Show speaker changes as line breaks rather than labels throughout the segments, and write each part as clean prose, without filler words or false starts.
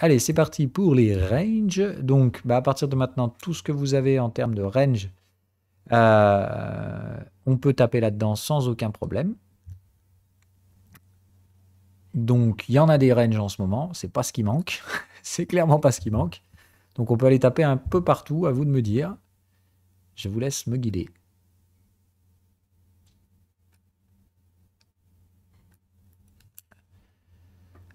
Allez, c'est parti pour les ranges. Donc, à partir de maintenant, tout ce que vous avez en termes de range, on peut taper là-dedans sans aucun problème. Donc, il y en a des ranges en ce moment. C'est pas ce qui manque. C'est clairement pas ce qui manque. Donc, on peut aller taper un peu partout. À vous de me dire. Je vous laisse me guider.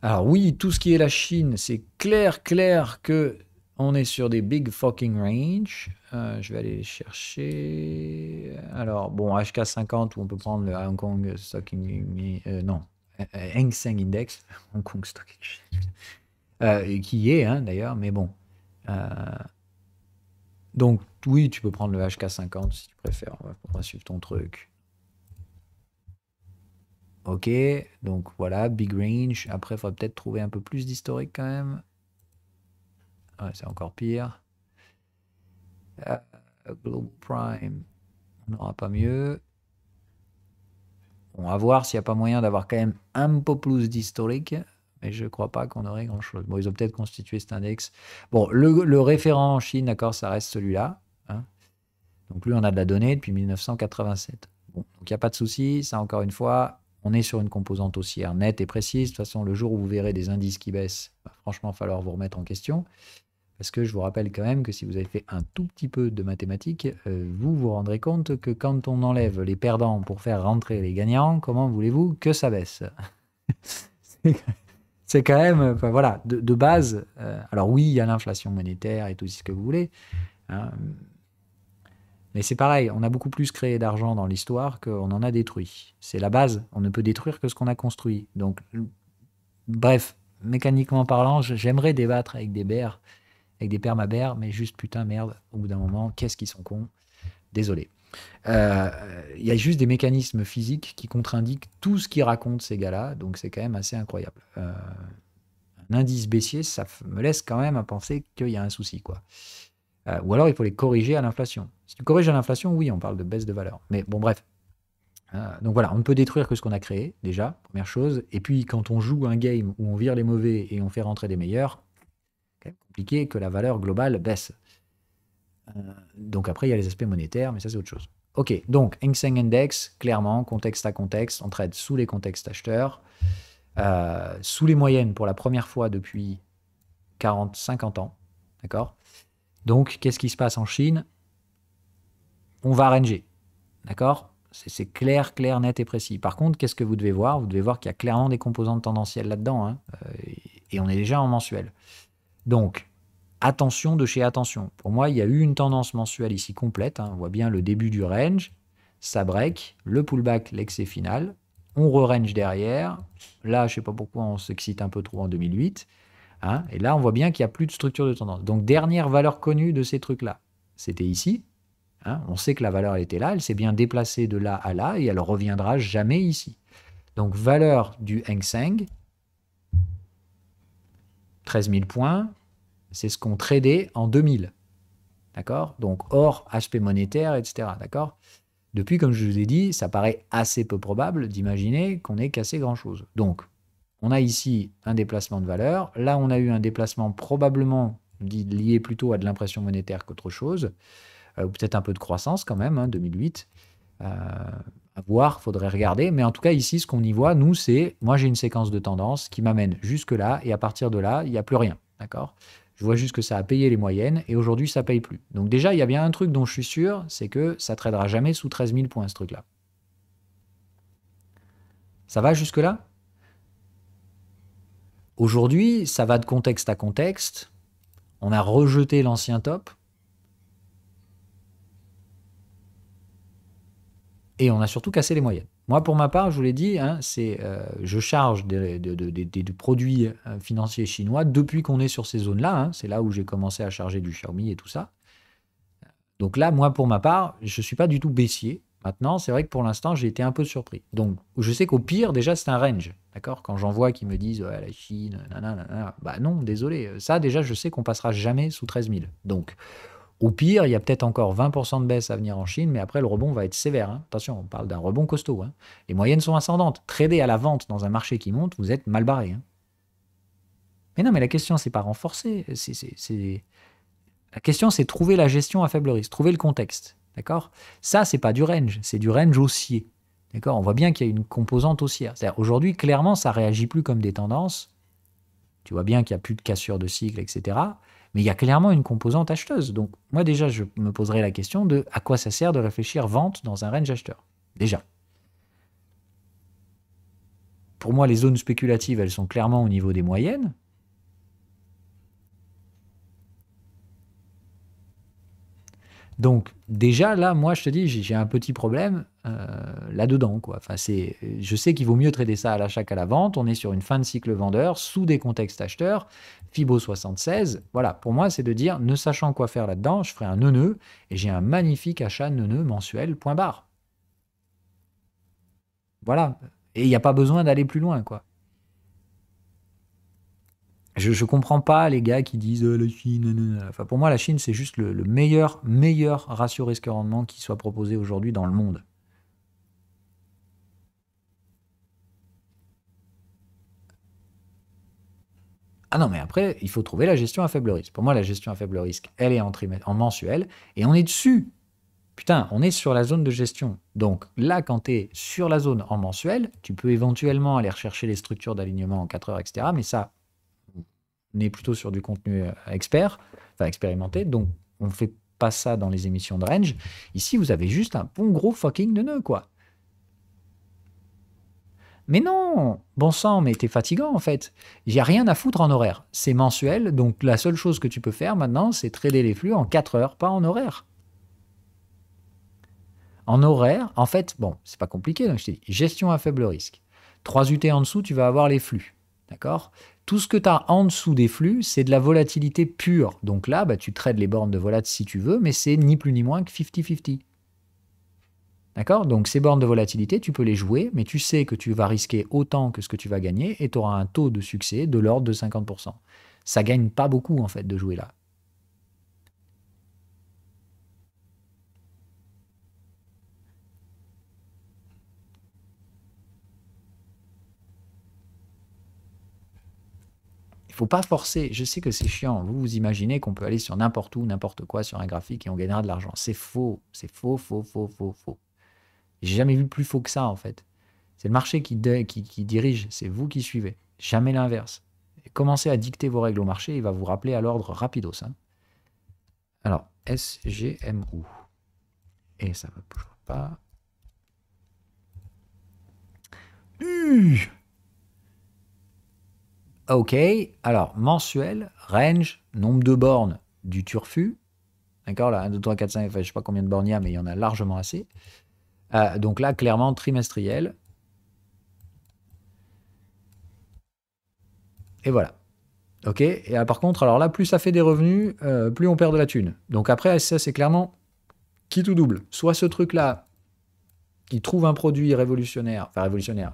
Alors oui, tout ce qui est la Chine, c'est clair que on est sur des big fucking range. Je vais aller les chercher. Alors bon, HK50 où on peut prendre le Hong Kong Stock non, Hang Seng Index, Hong Kong Stock Exchange, qui y est hein, d'ailleurs, mais bon. Euh, donc oui, tu peux prendre le HK50 si tu préfères. On va suivre ton truc. Ok, donc voilà, big range. Après, il faudrait peut-être trouver un peu plus d'historique quand même. Ouais, c'est encore pire. Global Prime, on n'aura pas mieux. On va voir s'il n'y a pas moyen d'avoir quand même un peu plus d'historique. Mais je ne crois pas qu'on aurait grand-chose. Bon, ils ont peut-être constitué cet index. Bon, le référent en Chine, d'accord, ça reste celui-là. Hein. Donc lui, on a de la donnée depuis 1987. Bon, donc il n'y a pas de souci. Ça, encore une fois, on est sur une composante haussière nette et précise. De toute façon, le jour où vous verrez des indices qui baissent, franchement, il va falloir vous remettre en question. Parce que je vous rappelle quand même que si vous avez fait un tout petit peu de mathématiques, vous vous rendrez compte que quand on enlève les perdants pour faire rentrer les gagnants, comment voulez-vous que ça baisse? C'est quand même, enfin, voilà, de base. Alors oui, il y a l'inflation monétaire et tout ce que vous voulez, hein, mais c'est pareil, on a beaucoup plus créé d'argent dans l'histoire qu'on en a détruit. C'est la base, on ne peut détruire que ce qu'on a construit. Donc, bref, mécaniquement parlant, j'aimerais débattre avec des bears, avec des permabères, mais juste putain, merde, au bout d'un moment, qu'est-ce qu'ils sont cons. Désolé. Il y a juste des mécanismes physiques qui contre-indiquent tout ce qu'ils racontent ces gars-là, donc c'est quand même assez incroyable. Un indice baissier, ça me laisse quand même à penser qu'il y a un souci, quoi. Ou alors il faut les corriger à l'inflation. Si tu corriges à l'inflation, oui, on parle de baisse de valeur. Mais bon, bref. Donc voilà, on ne peut détruire que ce qu'on a créé, déjà, première chose. Et puis quand on joue un game où on vire les mauvais et on fait rentrer des meilleurs, c'est quand même compliqué que la valeur globale baisse. Donc après, il y a les aspects monétaires, mais ça c'est autre chose. Ok, donc Hang Seng Index, clairement, contexte à contexte, on trade sous les contextes acheteurs, sous les moyennes pour la première fois depuis 40-50 ans. D'accord. Donc, qu'est-ce qui se passe en Chine? On va ranger. D'accord. C'est clair, net et précis. Par contre, qu'est-ce que vous devez voir? Vous devez voir qu'il y a clairement des composantes tendancielles là-dedans. Hein, et on est déjà en mensuel. Donc, attention de chez attention. Pour moi, il y a eu une tendance mensuelle ici complète. Hein. On voit bien le début du range. Ça break. Le pullback, l'excès final. On re-range derrière. Là, je ne sais pas pourquoi on s'excite un peu trop en 2008. Hein, et là, on voit bien qu'il n'y a plus de structure de tendance. Donc, dernière valeur connue de ces trucs-là, c'était ici. Hein, on sait que la valeur elle était là, elle s'est bien déplacée de là à là et elle ne reviendra jamais ici. Donc, valeur du Hang Seng, 13 000 points, c'est ce qu'on tradait en 2000. D'accord? Donc, hors aspect monétaire, etc. D'accord? Depuis, comme je vous ai dit, ça paraît assez peu probable d'imaginer qu'on ait cassé grand-chose. Donc, on a ici un déplacement de valeur. Là, on a eu un déplacement probablement lié plutôt à de l'impression monétaire qu'autre chose. Ou peut-être un peu de croissance quand même, hein, 2008. À voir, faudrait regarder. Mais en tout cas, ici, ce qu'on y voit, nous, c'est, moi, j'ai une séquence de tendance qui m'amène jusque-là. Et à partir de là, il n'y a plus rien. D'accord? Je vois juste que ça a payé les moyennes. Et aujourd'hui, ça ne paye plus. Donc déjà, il y a bien un truc dont je suis sûr, c'est que ça ne tradera jamais sous 13 000 points, ce truc-là. Ça va jusque-là? Aujourd'hui, ça va de contexte à contexte. On a rejeté l'ancien top. Et on a surtout cassé les moyennes. Moi, pour ma part, je vous l'ai dit, hein, je charge des produits financiers chinois depuis qu'on est sur ces zones-là. Hein, c'est là où j'ai commencé à charger du Xiaomi et tout ça. Donc là, moi, pour ma part, je ne suis pas du tout baissier. Maintenant, c'est vrai que pour l'instant, j'ai été un peu surpris. Donc, je sais qu'au pire, déjà, c'est un range. D'accord? Quand j'en vois qui me disent ouais, la Chine, nanana, bah non, désolé. Ça, déjà, je sais qu'on passera jamais sous 13 000. Donc, au pire, il y a peut-être encore 20% de baisse à venir en Chine, mais après, le rebond va être sévère. Hein. Attention, on parle d'un rebond costaud. Hein. Les moyennes sont ascendantes. Trader à la vente dans un marché qui monte, vous êtes mal barré. Hein. Mais non, mais la question, c'est pas renforcer. La question, c'est trouver la gestion à faible risque, trouver le contexte. D'accord? Ça, c'est pas du range, c'est du range haussier. D'accord? On voit bien qu'il y a une composante haussière. C'est-à-dire, aujourd'hui, clairement, ça réagit plus comme des tendances. Tu vois bien qu'il n'y a plus de cassure de cycle, etc. Mais il y a clairement une composante acheteuse. Donc, moi, déjà, je me poserai la question de à quoi ça sert de réfléchir vente dans un range acheteur. Déjà. Pour moi, les zones spéculatives, elles sont clairement au niveau des moyennes. Donc, déjà, là, moi, je te dis, j'ai un petit problème là-dedans, quoi. Enfin, je sais qu'il vaut mieux trader ça à l'achat qu'à la vente. On est sur une fin de cycle vendeur, sous des contextes acheteurs, Fibo 76. Voilà, pour moi, c'est de dire, ne sachant quoi faire là-dedans, je ferai un neuneu et j'ai un magnifique achat neuneu mensuel, point barre. Voilà. Et il n'y a pas besoin d'aller plus loin, quoi. Je ne comprends pas les gars qui disent la Chine. Nanana. Enfin, pour moi, la Chine, c'est juste le meilleur ratio risque-rendement qui soit proposé aujourd'hui dans le monde. Ah non, mais après, il faut trouver la gestion à faible risque. Pour moi, la gestion à faible risque, elle est en mensuel et on est dessus. Putain, on est sur la zone de gestion. Donc là, quand tu es sur la zone en mensuel, tu peux éventuellement aller rechercher les structures d'alignement en 4 heures, etc. Mais ça, on est plutôt sur du contenu expert, enfin expérimenté. Donc, on ne fait pas ça dans les émissions de range. Ici, vous avez juste un bon gros fucking nœud, quoi. Mais non, bon sang, mais t'es fatigant en fait. Il n'y a rien à foutre en horaire. C'est mensuel, donc la seule chose que tu peux faire maintenant, c'est trader les flux en 4 heures, pas en horaire. En horaire, en fait, bon, c'est pas compliqué, donc je t'ai dit, gestion à faible risque. 3 UT en dessous, tu vas avoir les flux. D'accord? Tout ce que tu as en dessous des flux, c'est de la volatilité pure. Donc là, bah, tu trades les bornes de volat si tu veux, mais c'est ni plus ni moins que 50-50. D'accord? Donc ces bornes de volatilité, tu peux les jouer, mais tu sais que tu vas risquer autant que ce que tu vas gagner et tu auras un taux de succès de l'ordre de 50%. Ça gagne pas beaucoup en fait de jouer là. Il faut pas forcer. Je sais que c'est chiant. Vous vous imaginez qu'on peut aller sur n'importe où, n'importe quoi sur un graphique et on gagnera de l'argent. C'est faux. C'est faux, faux, faux, faux, faux. J'ai jamais vu plus faux que ça en fait. C'est le marché qui dirige. C'est vous qui suivez. Jamais l'inverse. Commencez à dicter vos règles au marché. Il va vous rappeler à l'ordre rapidos. Hein. Alors, SGMU. Et ça ne bougera pas. Ok, alors mensuel, range, nombre de bornes du turfu. D'accord, là, 1, 2, 3, 4, 5, enfin, je ne sais pas combien de bornes il y a, mais il y en a largement assez. Donc là, clairement, trimestriel. Et voilà. Ok, et par contre, alors là, plus ça fait des revenus, plus on perd de la thune. Donc après, ça, c'est clairement qui tout double. Soit ce truc-là, il trouve un produit révolutionnaire, enfin révolutionnaire,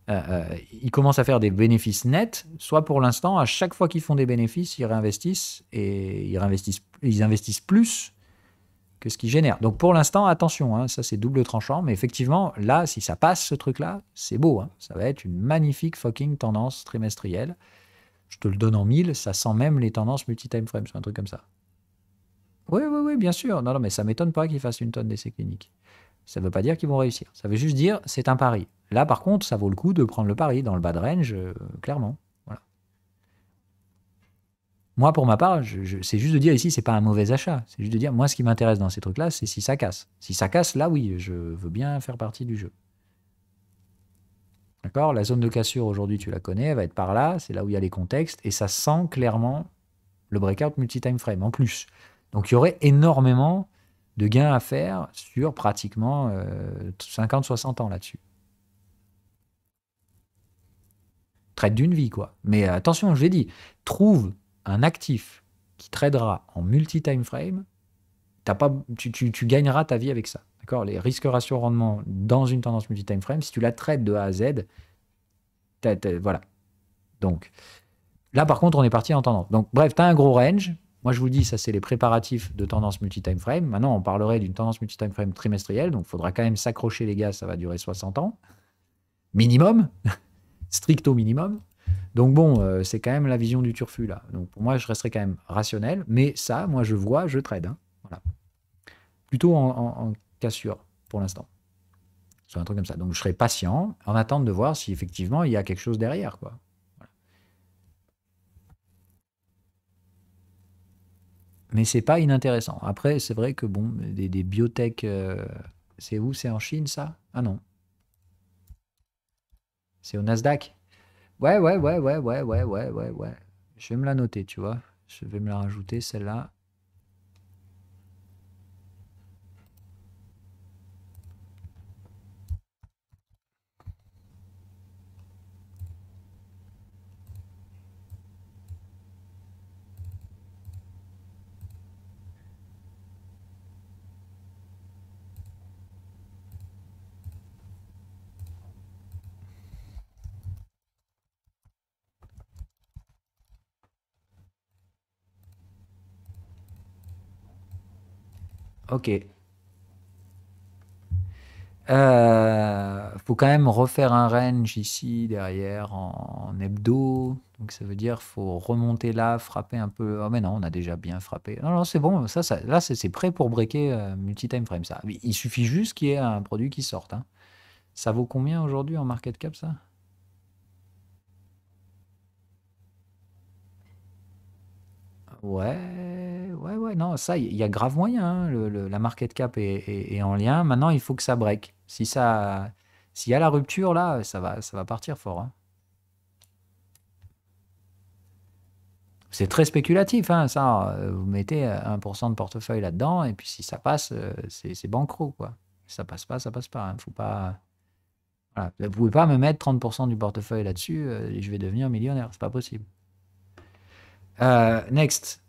ils commencent à faire des bénéfices nets, soit pour l'instant, à chaque fois qu'ils font des bénéfices, ils réinvestissent et ils investissent plus que ce qu'ils génèrent. Donc pour l'instant, attention, hein, ça c'est double tranchant, mais effectivement, là, si ça passe ce truc-là, c'est beau. Hein, ça va être une magnifique fucking tendance trimestrielle. Je te le donne en 1000, ça sent même les tendances multi-time frame, c'est un truc comme ça. Oui, oui, oui, bien sûr. Non, non, mais ça m'étonne pas qu'ils fassent une tonne d'essais cliniques. Ça ne veut pas dire qu'ils vont réussir. Ça veut juste dire c'est un pari. Là, par contre, ça vaut le coup de prendre le pari dans le bas de range, clairement. Voilà. Moi, pour ma part, c'est juste de dire ici, c'est pas un mauvais achat. C'est juste de dire, moi, ce qui m'intéresse dans ces trucs-là, c'est si ça casse. Si ça casse, là, oui, je veux bien faire partie du jeu. D'accord? La zone de cassure, aujourd'hui, tu la connais, elle va être par là. C'est là où il y a les contextes. Et ça sent clairement le breakout multi-time frame en plus. Donc, il y aurait énormément de gains à faire sur pratiquement 50-60 ans là-dessus. Trade d'une vie, quoi. Mais attention, je l'ai dit, trouve un actif qui tradera en multi-time frame, tu gagneras ta vie avec ça. D'accord? Les risques ratio rendement dans une tendance multi-time frame, si tu la traites de A à Z, voilà. Donc, là, par contre, on est parti en tendance. Donc, bref, tu as un gros range. Moi, je vous dis, ça, c'est les préparatifs de tendance multi-time frame. Maintenant, on parlerait d'une tendance multi-time frame trimestrielle. Donc, il faudra quand même s'accrocher, les gars. Ça va durer 60 ans. Minimum. Stricto minimum. Donc bon, c'est quand même la vision du turfu là. Donc pour moi, je resterai quand même rationnel. Mais ça, moi, je vois, je trade, hein. Voilà. Plutôt en cassure pour l'instant. Sur un truc comme ça. Donc je serai patient en attente de voir si effectivement il y a quelque chose derrière, quoi. Voilà. Mais c'est pas inintéressant. Après, c'est vrai que bon, des biotech, c'est où? C'est en Chine, ça? Ah non, c'est au Nasdaq. Ouais, ouais, ouais, ouais, ouais, ouais, ouais, ouais, ouais. Je vais me la noter, tu vois. Je vais me la rajouter, celle-là. Ok. Faut quand même refaire un range ici derrière en hebdo. Donc ça veut dire faut remonter là, frapper un peu. Oh mais non, on a déjà bien frappé. Non, non, c'est bon. Là, c'est prêt pour breaker multi-time frame. Ça. Il suffit juste qu'il y ait un produit qui sorte, hein. Ça vaut combien aujourd'hui en market cap, ça? Ouais, ouais, ouais. Non, ça, il y a grave moyen, hein. La market cap est en lien. Maintenant, il faut que ça break. S'il y a la rupture là, ça va partir fort, hein. C'est très spéculatif, hein, ça. Vous mettez 1% de portefeuille là-dedans, et puis si ça passe, c'est banqueroute, quoi. Si ça passe pas, ça passe pas, hein. Faut pas. Voilà. Vous pouvez pas me mettre 30% du portefeuille là-dessus, et je vais devenir millionnaire. C'est pas possible. Next.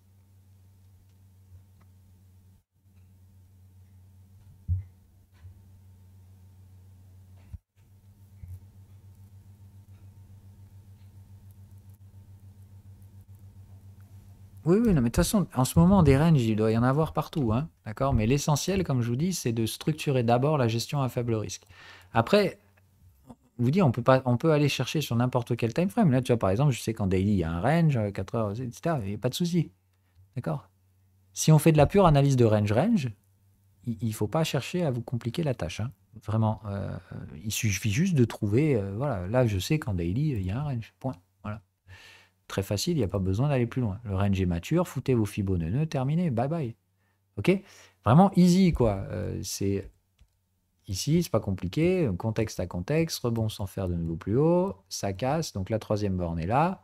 Oui, oui, non, mais de toute façon, en ce moment, des ranges, il doit y en avoir partout, hein, d'accord? Mais l'essentiel, comme je vous dis, c'est de structurer d'abord la gestion à faible risque. Après, vous dire, on peut aller chercher sur n'importe quel time frame. Là, tu vois, par exemple, je sais qu'en daily, il y a un range, 4 heures, etc. Il n'y a pas de souci, d'accord? Si on fait de la pure analyse de range, il ne faut pas chercher à vous compliquer la tâche, hein. Vraiment, il suffit juste de trouver, voilà, là, je sais qu'en daily, il y a un range, point. Voilà. Très facile, il n'y a pas besoin d'aller plus loin. Le range est mature, foutez vos fibos neuneux, terminé, bye bye. Ok? Vraiment easy, quoi. C'est ici, c'est pas compliqué. Contexte à contexte, rebond sans faire de nouveau plus haut, ça casse. Donc la troisième borne est là.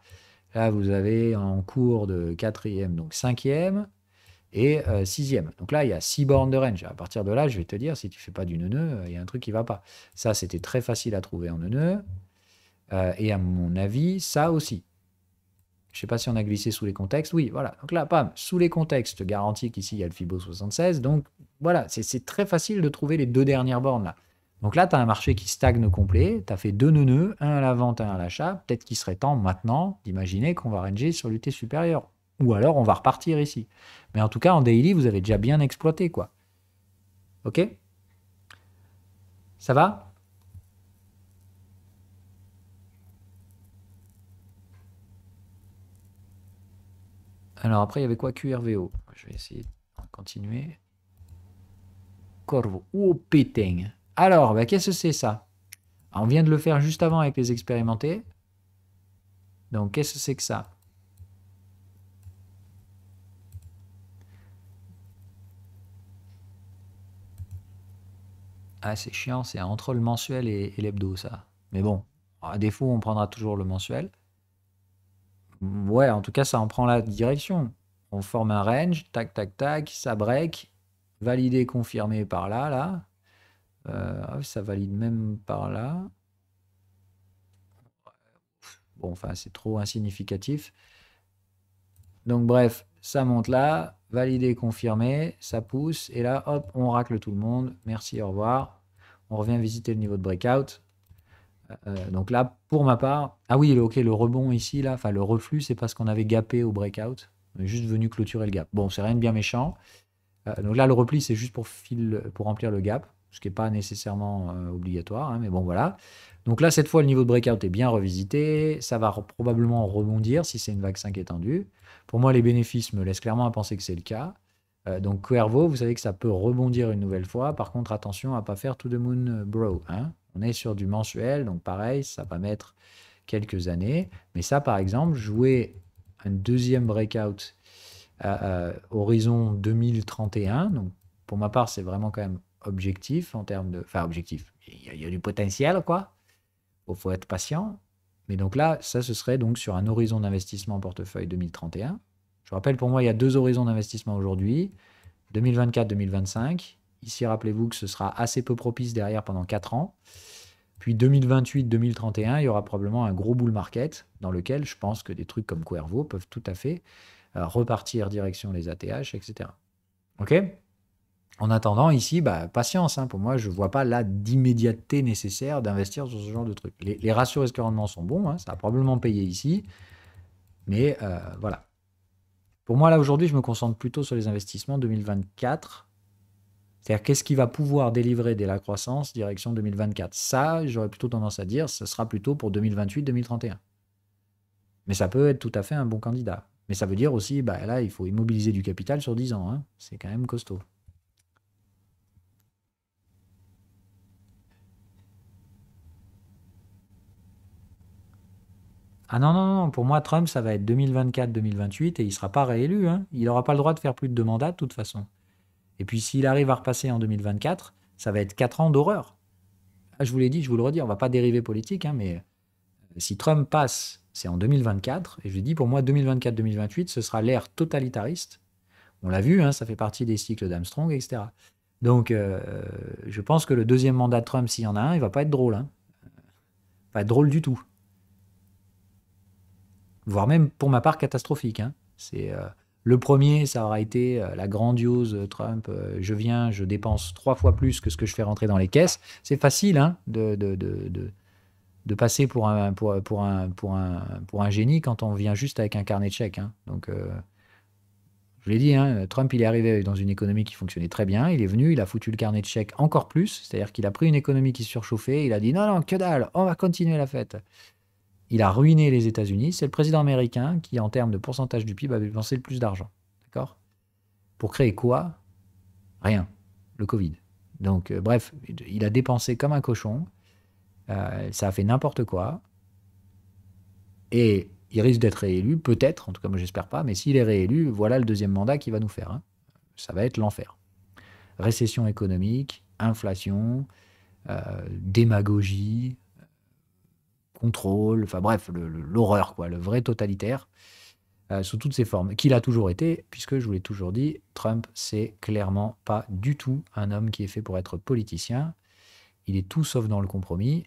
Là, vous avez en cours de quatrième, donc cinquième et sixième. Donc là, il y a 6 bornes de range. À partir de là, je vais te dire, si tu fais pas du neuneu, il y a un truc qui va pas. Ça, c'était très facile à trouver en neuneu. Et à mon avis, ça aussi. Je ne sais pas si on a glissé sous les contextes. Oui, voilà. Donc là, pam, sous les contextes, garantie qu'ici, il y a le Fibo 76. Donc voilà, c'est très facile de trouver les deux dernières bornes là. Donc là, tu as un marché qui stagne complet. Tu as fait deux nœuds, un à la vente, un à l'achat. Peut-être qu'il serait temps maintenant d'imaginer qu'on va ranger sur l'UT supérieur. Ou alors, on va repartir ici. Mais en tout cas, en daily, vous avez déjà bien exploité, quoi. OK? Ça va? Alors après, il y avait quoi? QRVO. Je vais essayer de continuer. Corvo. Oh, péting. Alors, bah, qu'est-ce que c'est ça? On vient de le faire juste avant avec les expérimentés. Donc, qu'est-ce que c'est que ça? Ah, c'est chiant, c'est entre le mensuel et l'hebdo, ça. Mais bon, à défaut, on prendra toujours le mensuel. Ouais, en tout cas, ça en prend la direction. On forme un range, tac, tac, tac, ça break, validé, confirmé par là, là. Ça valide même par là. Bon, enfin, c'est trop insignificatif. Donc bref, ça monte là, validé, confirmé, ça pousse, et là, hop, on racle tout le monde. Merci, au revoir. On revient visiter le niveau de breakout. Donc là, pour ma part, ah oui, ok, le rebond ici, là, enfin le reflux, c'est parce qu'on avait gapé au breakout. On est juste venu clôturer le gap. Bon, c'est rien de bien méchant. Donc là, le repli, c'est juste pour remplir le gap. ce qui n'est pas nécessairement obligatoire, hein, mais bon, voilà. Donc là, cette fois, le niveau de breakout est bien revisité. Ça va probablement rebondir si c'est une vague 5 étendue. Pour moi, les bénéfices me laissent clairement à penser que c'est le cas. Donc Cuervo, vous savez que ça peut rebondir une nouvelle fois. Par contre, attention à ne pas faire to the moon bro, hein. On est sur du mensuel, donc pareil, ça va mettre quelques années. Mais ça, par exemple, jouer un deuxième breakout à horizon 2031. Donc, pour ma part, c'est vraiment quand même objectif en termes de... Enfin, objectif. Il y a du potentiel, quoi. Il faut être patient. Mais donc là, ça, ce serait donc sur un horizon d'investissement en portefeuille 2031. Je rappelle, pour moi, il y a deux horizons d'investissement aujourd'hui. 2024-2025. Ici, rappelez-vous que ce sera assez peu propice derrière pendant 4 ans. Puis 2028-2031, il y aura probablement un gros bull market dans lequel je pense que des trucs comme Cuervo peuvent tout à fait repartir direction les ATH, etc. OK? En attendant, ici, patience, hein, pour moi, je ne vois pas là d'immédiateté nécessaire d'investir sur ce genre de truc. Les ratios risque-rendement sont bons, hein, ça a probablement payé ici, mais voilà. Pour moi, là, aujourd'hui, je me concentre plutôt sur les investissements 2024. C'est-à-dire, qu'est-ce qui va pouvoir délivrer de la croissance direction 2024? Ça, j'aurais plutôt tendance à dire, ce sera plutôt pour 2028-2031. Mais ça peut être tout à fait un bon candidat. Mais ça veut dire aussi, là, il faut immobiliser du capital sur 10 ans, hein. C'est quand même costaud. Ah non, non, non, pour moi, Trump, ça va être 2024-2028 et il ne sera pas réélu, hein. Il n'aura pas le droit de faire plus de 2 mandats de toute façon. Et puis s'il arrive à repasser en 2024, ça va être 4 ans d'horreur. Ah, je vous l'ai dit, je vous le redis, on ne va pas dériver politique, hein, mais si Trump passe, c'est en 2024. Et je dis, pour moi, 2024-2028, ce sera l'ère totalitariste. On l'a vu, hein, ça fait partie des cycles d'Armstrong, etc. Donc, je pense que le deuxième mandat de Trump, s'il y en a un, il ne va pas être drôle, hein. Pas être drôle du tout. Voire même, pour ma part, catastrophique, hein. C'est, le premier, ça aura été la grandiose Trump. Je viens, je dépense 3 fois plus que ce que je fais rentrer dans les caisses. C'est facile, hein, de passer pour un génie quand on vient juste avec un carnet de chèques, hein. Donc, je l'ai dit, hein, Trump, il est arrivé dans une économie qui fonctionnait très bien. Il est venu, il a foutu le carnet de chèques encore plus. C'est-à-dire qu'il a pris une économie qui surchauffait. Il a dit non, non, que dalle, on va continuer la fête. Il a ruiné les États-Unis. C'est le président américain qui, en termes de pourcentage du PIB, a dépensé le plus d'argent. D'accord? Pour créer quoi? Rien. Le Covid. Donc, bref, il a dépensé comme un cochon. Ça a fait n'importe quoi. Et il risque d'être réélu, peut-être, en tout cas moi j'espère pas, mais s'il est réélu, voilà le deuxième mandat qu'il va nous faire, hein. Ça va être l'enfer. Récession économique, inflation, démagogie, contrôle, enfin bref, l'horreur, quoi, le vrai totalitaire, sous toutes ses formes, qu'il a toujours été, puisque je vous l'ai toujours dit, Trump, c'est clairement pas du tout un homme qui est fait pour être politicien. Il est tout sauf dans le compromis.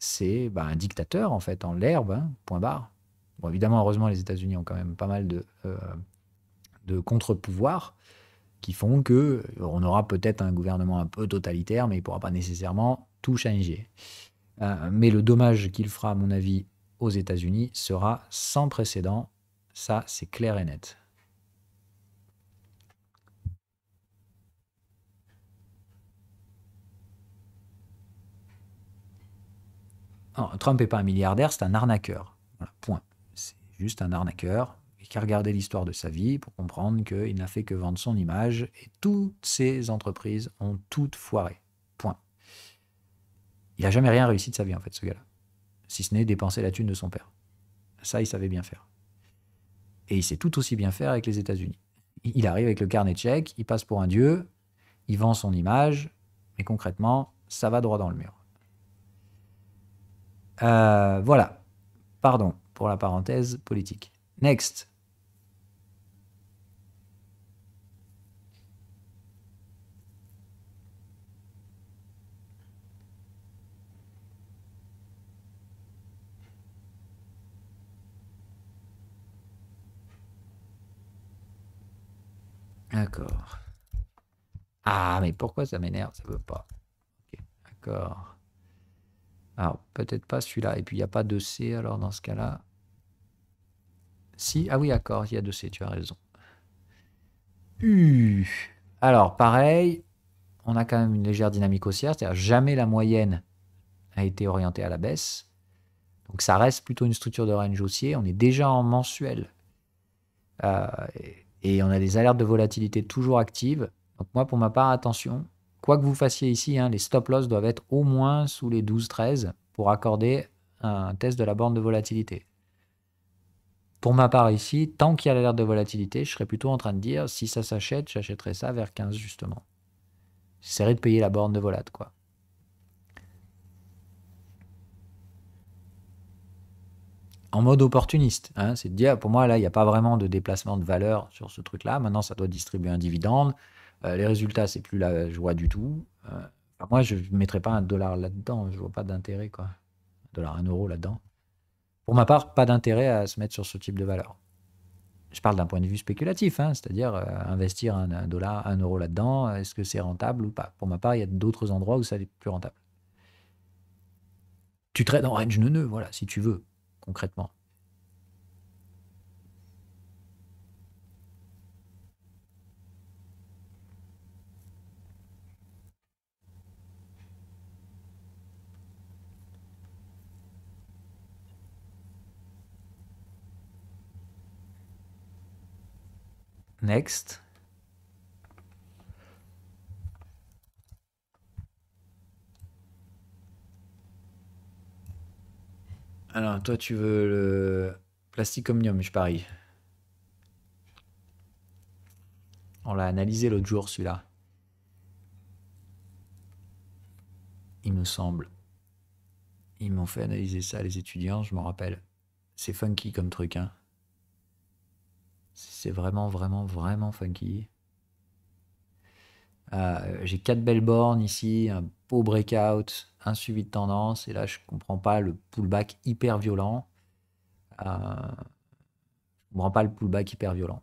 C'est un dictateur, en fait, en l'herbe, hein, point barre. Bon, évidemment, heureusement, les États-Unis ont quand même pas mal de contre-pouvoirs qui font que on aura peut-être un gouvernement un peu totalitaire, mais il ne pourra pas nécessairement tout changer. Mais le dommage qu'il fera, à mon avis, aux États-Unis sera sans précédent. Ça, c'est clair et net. Non, Trump n'est pas un milliardaire, c'est un arnaqueur. Voilà, point. C'est juste un arnaqueur qui a regardé l'histoire de sa vie pour comprendre qu'il n'a fait que vendre son image et toutes ses entreprises ont toutes foiré. Point. Il n'a jamais rien réussi de sa vie, en fait, ce gars-là. Si ce n'est dépenser la thune de son père. Ça, il savait bien faire. Et il sait tout aussi bien faire avec les États-Unis. Il arrive avec le carnet de chèques, il passe pour un dieu, il vend son image, mais concrètement, ça va droit dans le mur. Voilà. Pardon pour la parenthèse politique. Next. D'accord. Ah, mais pourquoi ça m'énerve? Ça veut pas. Ok, d'accord. Alors, peut-être pas celui-là. Et puis, il n'y a pas de C, alors, dans ce cas-là. Si, ah oui, d'accord, il y a de C, tu as raison. Alors, pareil, on a quand même une légère dynamique haussière, c'est-à-dire jamais la moyenne a été orientée à la baisse. Donc ça reste plutôt une structure de range haussier. On est déjà en mensuel. Euh, et on a des alertes de volatilité toujours actives. Donc moi, pour ma part, attention. Quoi que vous fassiez ici, hein, les stop loss doivent être au moins sous les 12-13 pour accorder un test de la borne de volatilité. Pour ma part ici, tant qu'il y a l'alerte de volatilité, je serais plutôt en train de dire, si ça s'achète, j'achèterais ça vers 15 justement. J'essaierai de payer la borne de volate, quoi. En mode opportuniste, hein, c'est de dire, pour moi, là, il n'y a pas vraiment de déplacement de valeur sur ce truc-là. Maintenant, ça doit distribuer un dividende. Les résultats, c'est plus la joie du tout. Enfin, moi, je ne mettrais pas un dollar là-dedans. Je vois pas d'intérêt, quoi. Un dollar, un euro là-dedans. Pour ma part, pas d'intérêt à se mettre sur ce type de valeur. Je parle d'un point de vue spéculatif, hein, c'est-à-dire investir un dollar, un euro là-dedans, est-ce que c'est rentable ou pas? Pour ma part, il y a d'autres endroits où ça est plus rentable. Tu trades en range neuneux, voilà, si tu veux, concrètement. Next. Alors, toi, tu veux le plastique omnium, je parie. On l'a analysé l'autre jour, celui-là. Il me semble. Ils m'ont fait analyser ça, les étudiants, je m'en rappelle. C'est funky comme truc, hein. C'est vraiment, vraiment, vraiment funky. J'ai 4 belles bornes ici, un beau breakout, un suivi de tendance. Et là, je comprends pas le pullback hyper violent. Je comprends pas le pullback hyper violent.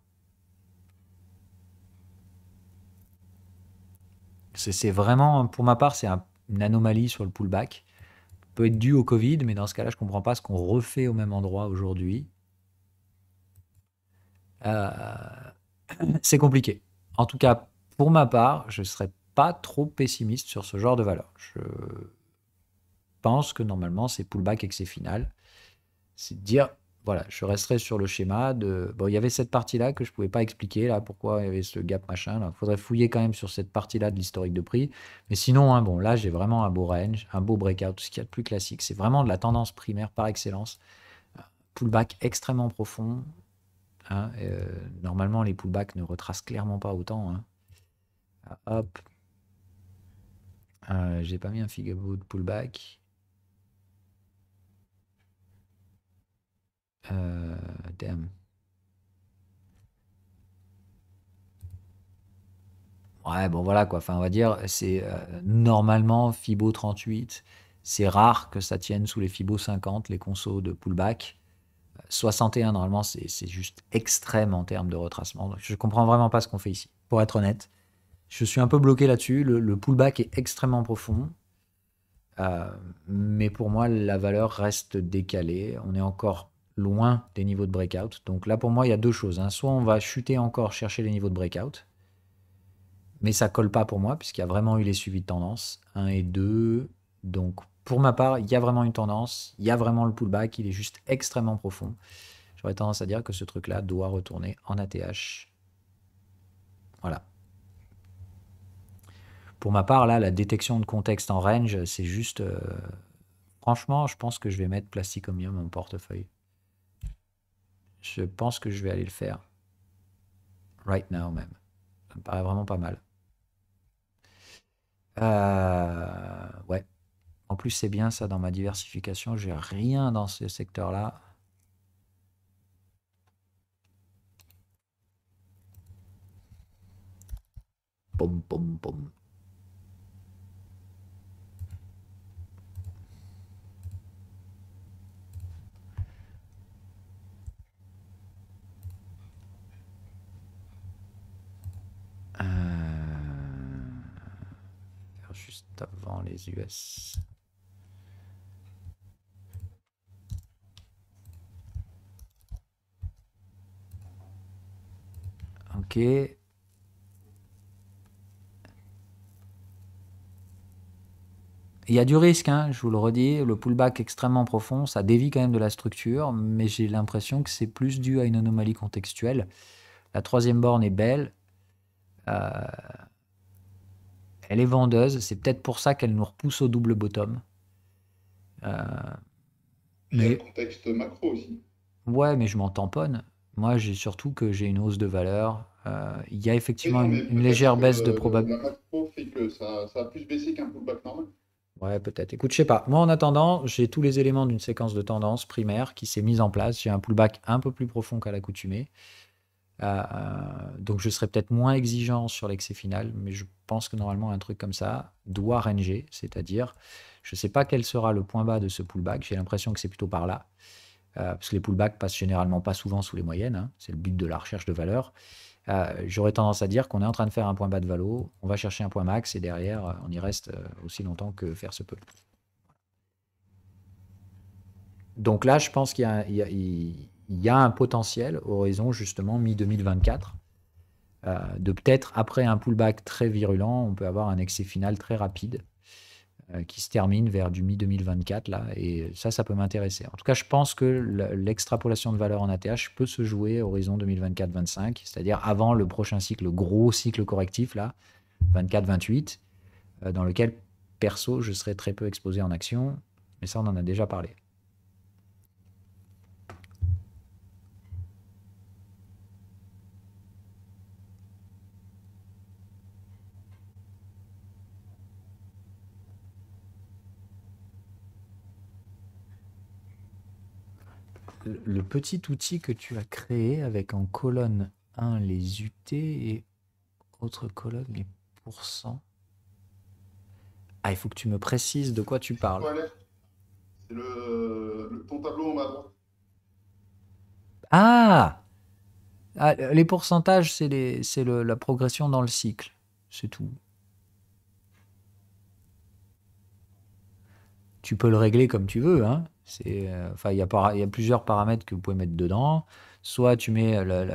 C'est vraiment, pour ma part, c'est une anomalie sur le pullback. Peut être dû au Covid, mais dans ce cas-là, je comprends pas ce qu'on refait au même endroit aujourd'hui. Euh, c'est compliqué. En tout cas, pour ma part, je ne serais pas trop pessimiste sur ce genre de valeur. Je pense que normalement, c'est pullback et que c'est final. C'est de dire, voilà, je resterai sur le schéma de. Bon, il y avait cette partie-là que je ne pouvais pas expliquer, là, pourquoi il y avait ce gap machin. Il faudrait fouiller quand même sur cette partie-là de l'historique de prix. Mais sinon, hein, bon, là, j'ai vraiment un beau range, un beau breakout, ce qu'il y a de plus classique. C'est vraiment de la tendance primaire par excellence. Pullback extrêmement profond. Hein, normalement, les pullbacks ne retracent clairement pas autant. Hein. Hop, j'ai pas mis un Figaro de pullback. Damn. Ouais, bon voilà quoi. Enfin, on va dire, c'est normalement Fibo 38. C'est rare que ça tienne sous les Fibo 50, les consos de pullback. 61, normalement, c'est juste extrême en termes de retracement. Donc, je comprends vraiment pas ce qu'on fait ici, pour être honnête. Je suis un peu bloqué là-dessus. Le pullback est extrêmement profond. Euh, mais pour moi, la valeur reste décalée. On est encore loin des niveaux de breakout. Donc là, pour moi, il y a deux choses. Hein. Soit on va chuter encore, chercher les niveaux de breakout, mais ça colle pas pour moi, puisqu'il y a vraiment eu les suivis de tendance. Un et 2. Donc pour ma part, il y a vraiment une tendance. Il y a vraiment le pullback. Il est juste extrêmement profond. J'aurais tendance à dire que ce truc-là doit retourner en ATH. Voilà. Pour ma part, là, la détection de contexte en range, c'est juste. Franchement, je pense que je vais mettre Plastic Omnium en portefeuille. Je pense que je vais aller le faire. Right now même. Ça me paraît vraiment pas mal. Ouais. En plus, c'est bien ça dans ma diversification. J'ai rien dans ce secteur-là. Pom, pom, pom. Juste avant les US. Ok. il y a du risque, hein, je vous le redis. Le pullback extrêmement profond, ça dévie quand même de la structure, mais j'ai l'impression que c'est plus dû à une anomalie contextuelle. La troisième borne est belle. euh, Elle est vendeuse. C'est peut-être pour ça qu'elle nous repousse au double bottom. Euh,
Il y a le
mais
contexte macro aussi.
ouais, mais je m'en tamponne. Moi, j'ai surtout que j'ai une hausse de valeur. Il y a
Mais
effectivement
non,
une,
mais
une
peut-être
légère
que
baisse de probabilité.
la macro fait que ça a plus baissé qu'un pullback normal.
Ouais, peut-être. Écoute, je sais pas. Moi, en attendant, j'ai tous les éléments d'une séquence de tendance primaire qui s'est mise en place. J'ai un pullback un peu plus profond qu'à l'accoutumée. Donc, je serai peut-être moins exigeant sur l'excès final, mais je pense que normalement, un truc comme ça doit ranger. C'est-à-dire, je ne sais pas quel sera le point bas de ce pullback. J'ai l'impression que c'est plutôt par là. Parce que les pullbacks passent généralement pas souvent sous les moyennes, hein. C'est le but de la recherche de valeur. J'aurais tendance à dire qu'on est en train de faire un point bas de valo, on va chercher un point max et derrière, on y reste aussi longtemps que faire se peut. Donc là, je pense qu'il y a, il y a un potentiel, horizon justement mi-2024, de peut-être après un pullback très virulent, on peut avoir un excès final très rapide qui se termine vers du mi-2024 là, et ça peut m'intéresser. En tout cas, je pense que l'extrapolation de valeur en ATH peut se jouer horizon 2024-25, c'est-à-dire avant le prochain cycle, le gros cycle correctif là, 24-28, dans lequel perso, je serai très peu exposé en action, mais ça, on en a déjà parlé. Le petit outil que tu as créé avec en colonne 1 les UT et autre colonne les pourcents. Ah, il faut que tu me précises de quoi tu parles.
Toilette, c'est ton tableau en bas à droite.
Ah, les pourcentages, c'est la progression dans le cycle. C'est tout. Tu peux le régler comme tu veux, hein. Enfin, il y a plusieurs paramètres que vous pouvez mettre dedans. Soit tu mets le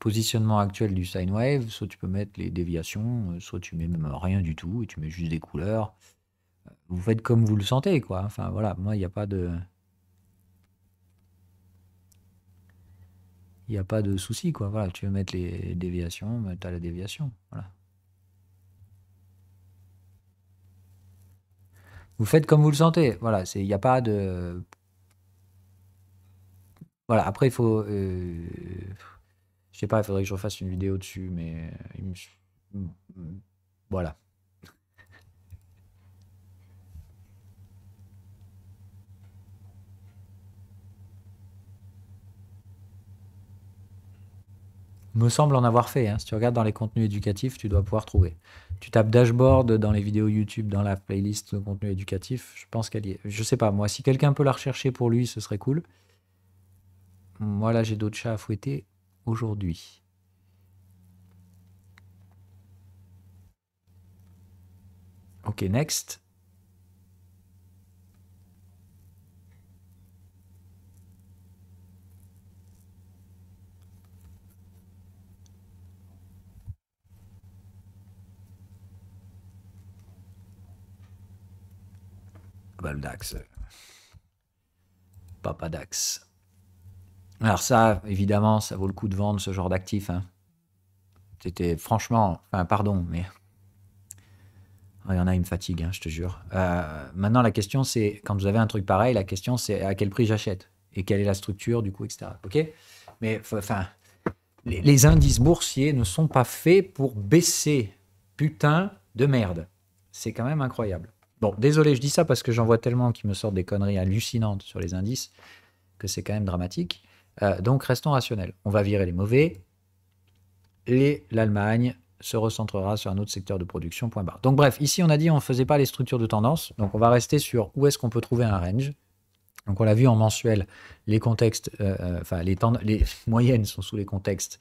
positionnement actuel du sine wave, soit tu peux mettre les déviations, soit tu mets même rien du tout et tu mets juste des couleurs. Vous faites comme vous le sentez, quoi. Enfin, voilà, moi, il y a pas de souci, quoi. Voilà, tu veux mettre les déviations, tu as la déviation. Voilà. Vous faites comme vous le sentez. Voilà, il n'y a pas de. Voilà, après, il faut. Je sais pas, il faudrait que je refasse une vidéo dessus, mais. Voilà. Me semble en avoir fait, hein. Si tu regardes dans les contenus éducatifs, tu dois pouvoir trouver. Tu tapes dashboard dans les vidéos YouTube, dans la playlist de contenu éducatif, je pense qu'elle y est. Je sais pas, moi, si quelqu'un peut la rechercher pour lui, ce serait cool. Moi, là, j'ai d'autres chats à fouetter aujourd'hui. Ok, next. Bah, le DAX. Papa DAX. Alors ça, évidemment, ça vaut le coup de vendre ce genre d'actif, hein. C'était franchement, enfin, pardon, mais il y en a, ils me fatiguent, hein, je te jure. Maintenant, la question, c'est, quand vous avez un truc pareil, la question, c'est à quel prix j'achète et quelle est la structure, du coup, etc. Ok. Mais enfin, les indices boursiers ne sont pas faits pour baisser. Putain de merde. C'est quand même incroyable. Bon, désolé, je dis ça parce que j'en vois tellement qui me sortent des conneries hallucinantes sur les indices que c'est quand même dramatique. Donc, restons rationnels. On va virer les mauvais et l'Allemagne se recentrera sur un autre secteur de production, point barre. Donc bref, ici on a dit on ne faisait pas les structures de tendance, donc on va rester sur où est-ce qu'on peut trouver un range. Donc on l'a vu en mensuel, les contextes, enfin les moyennes sont sous les contextes.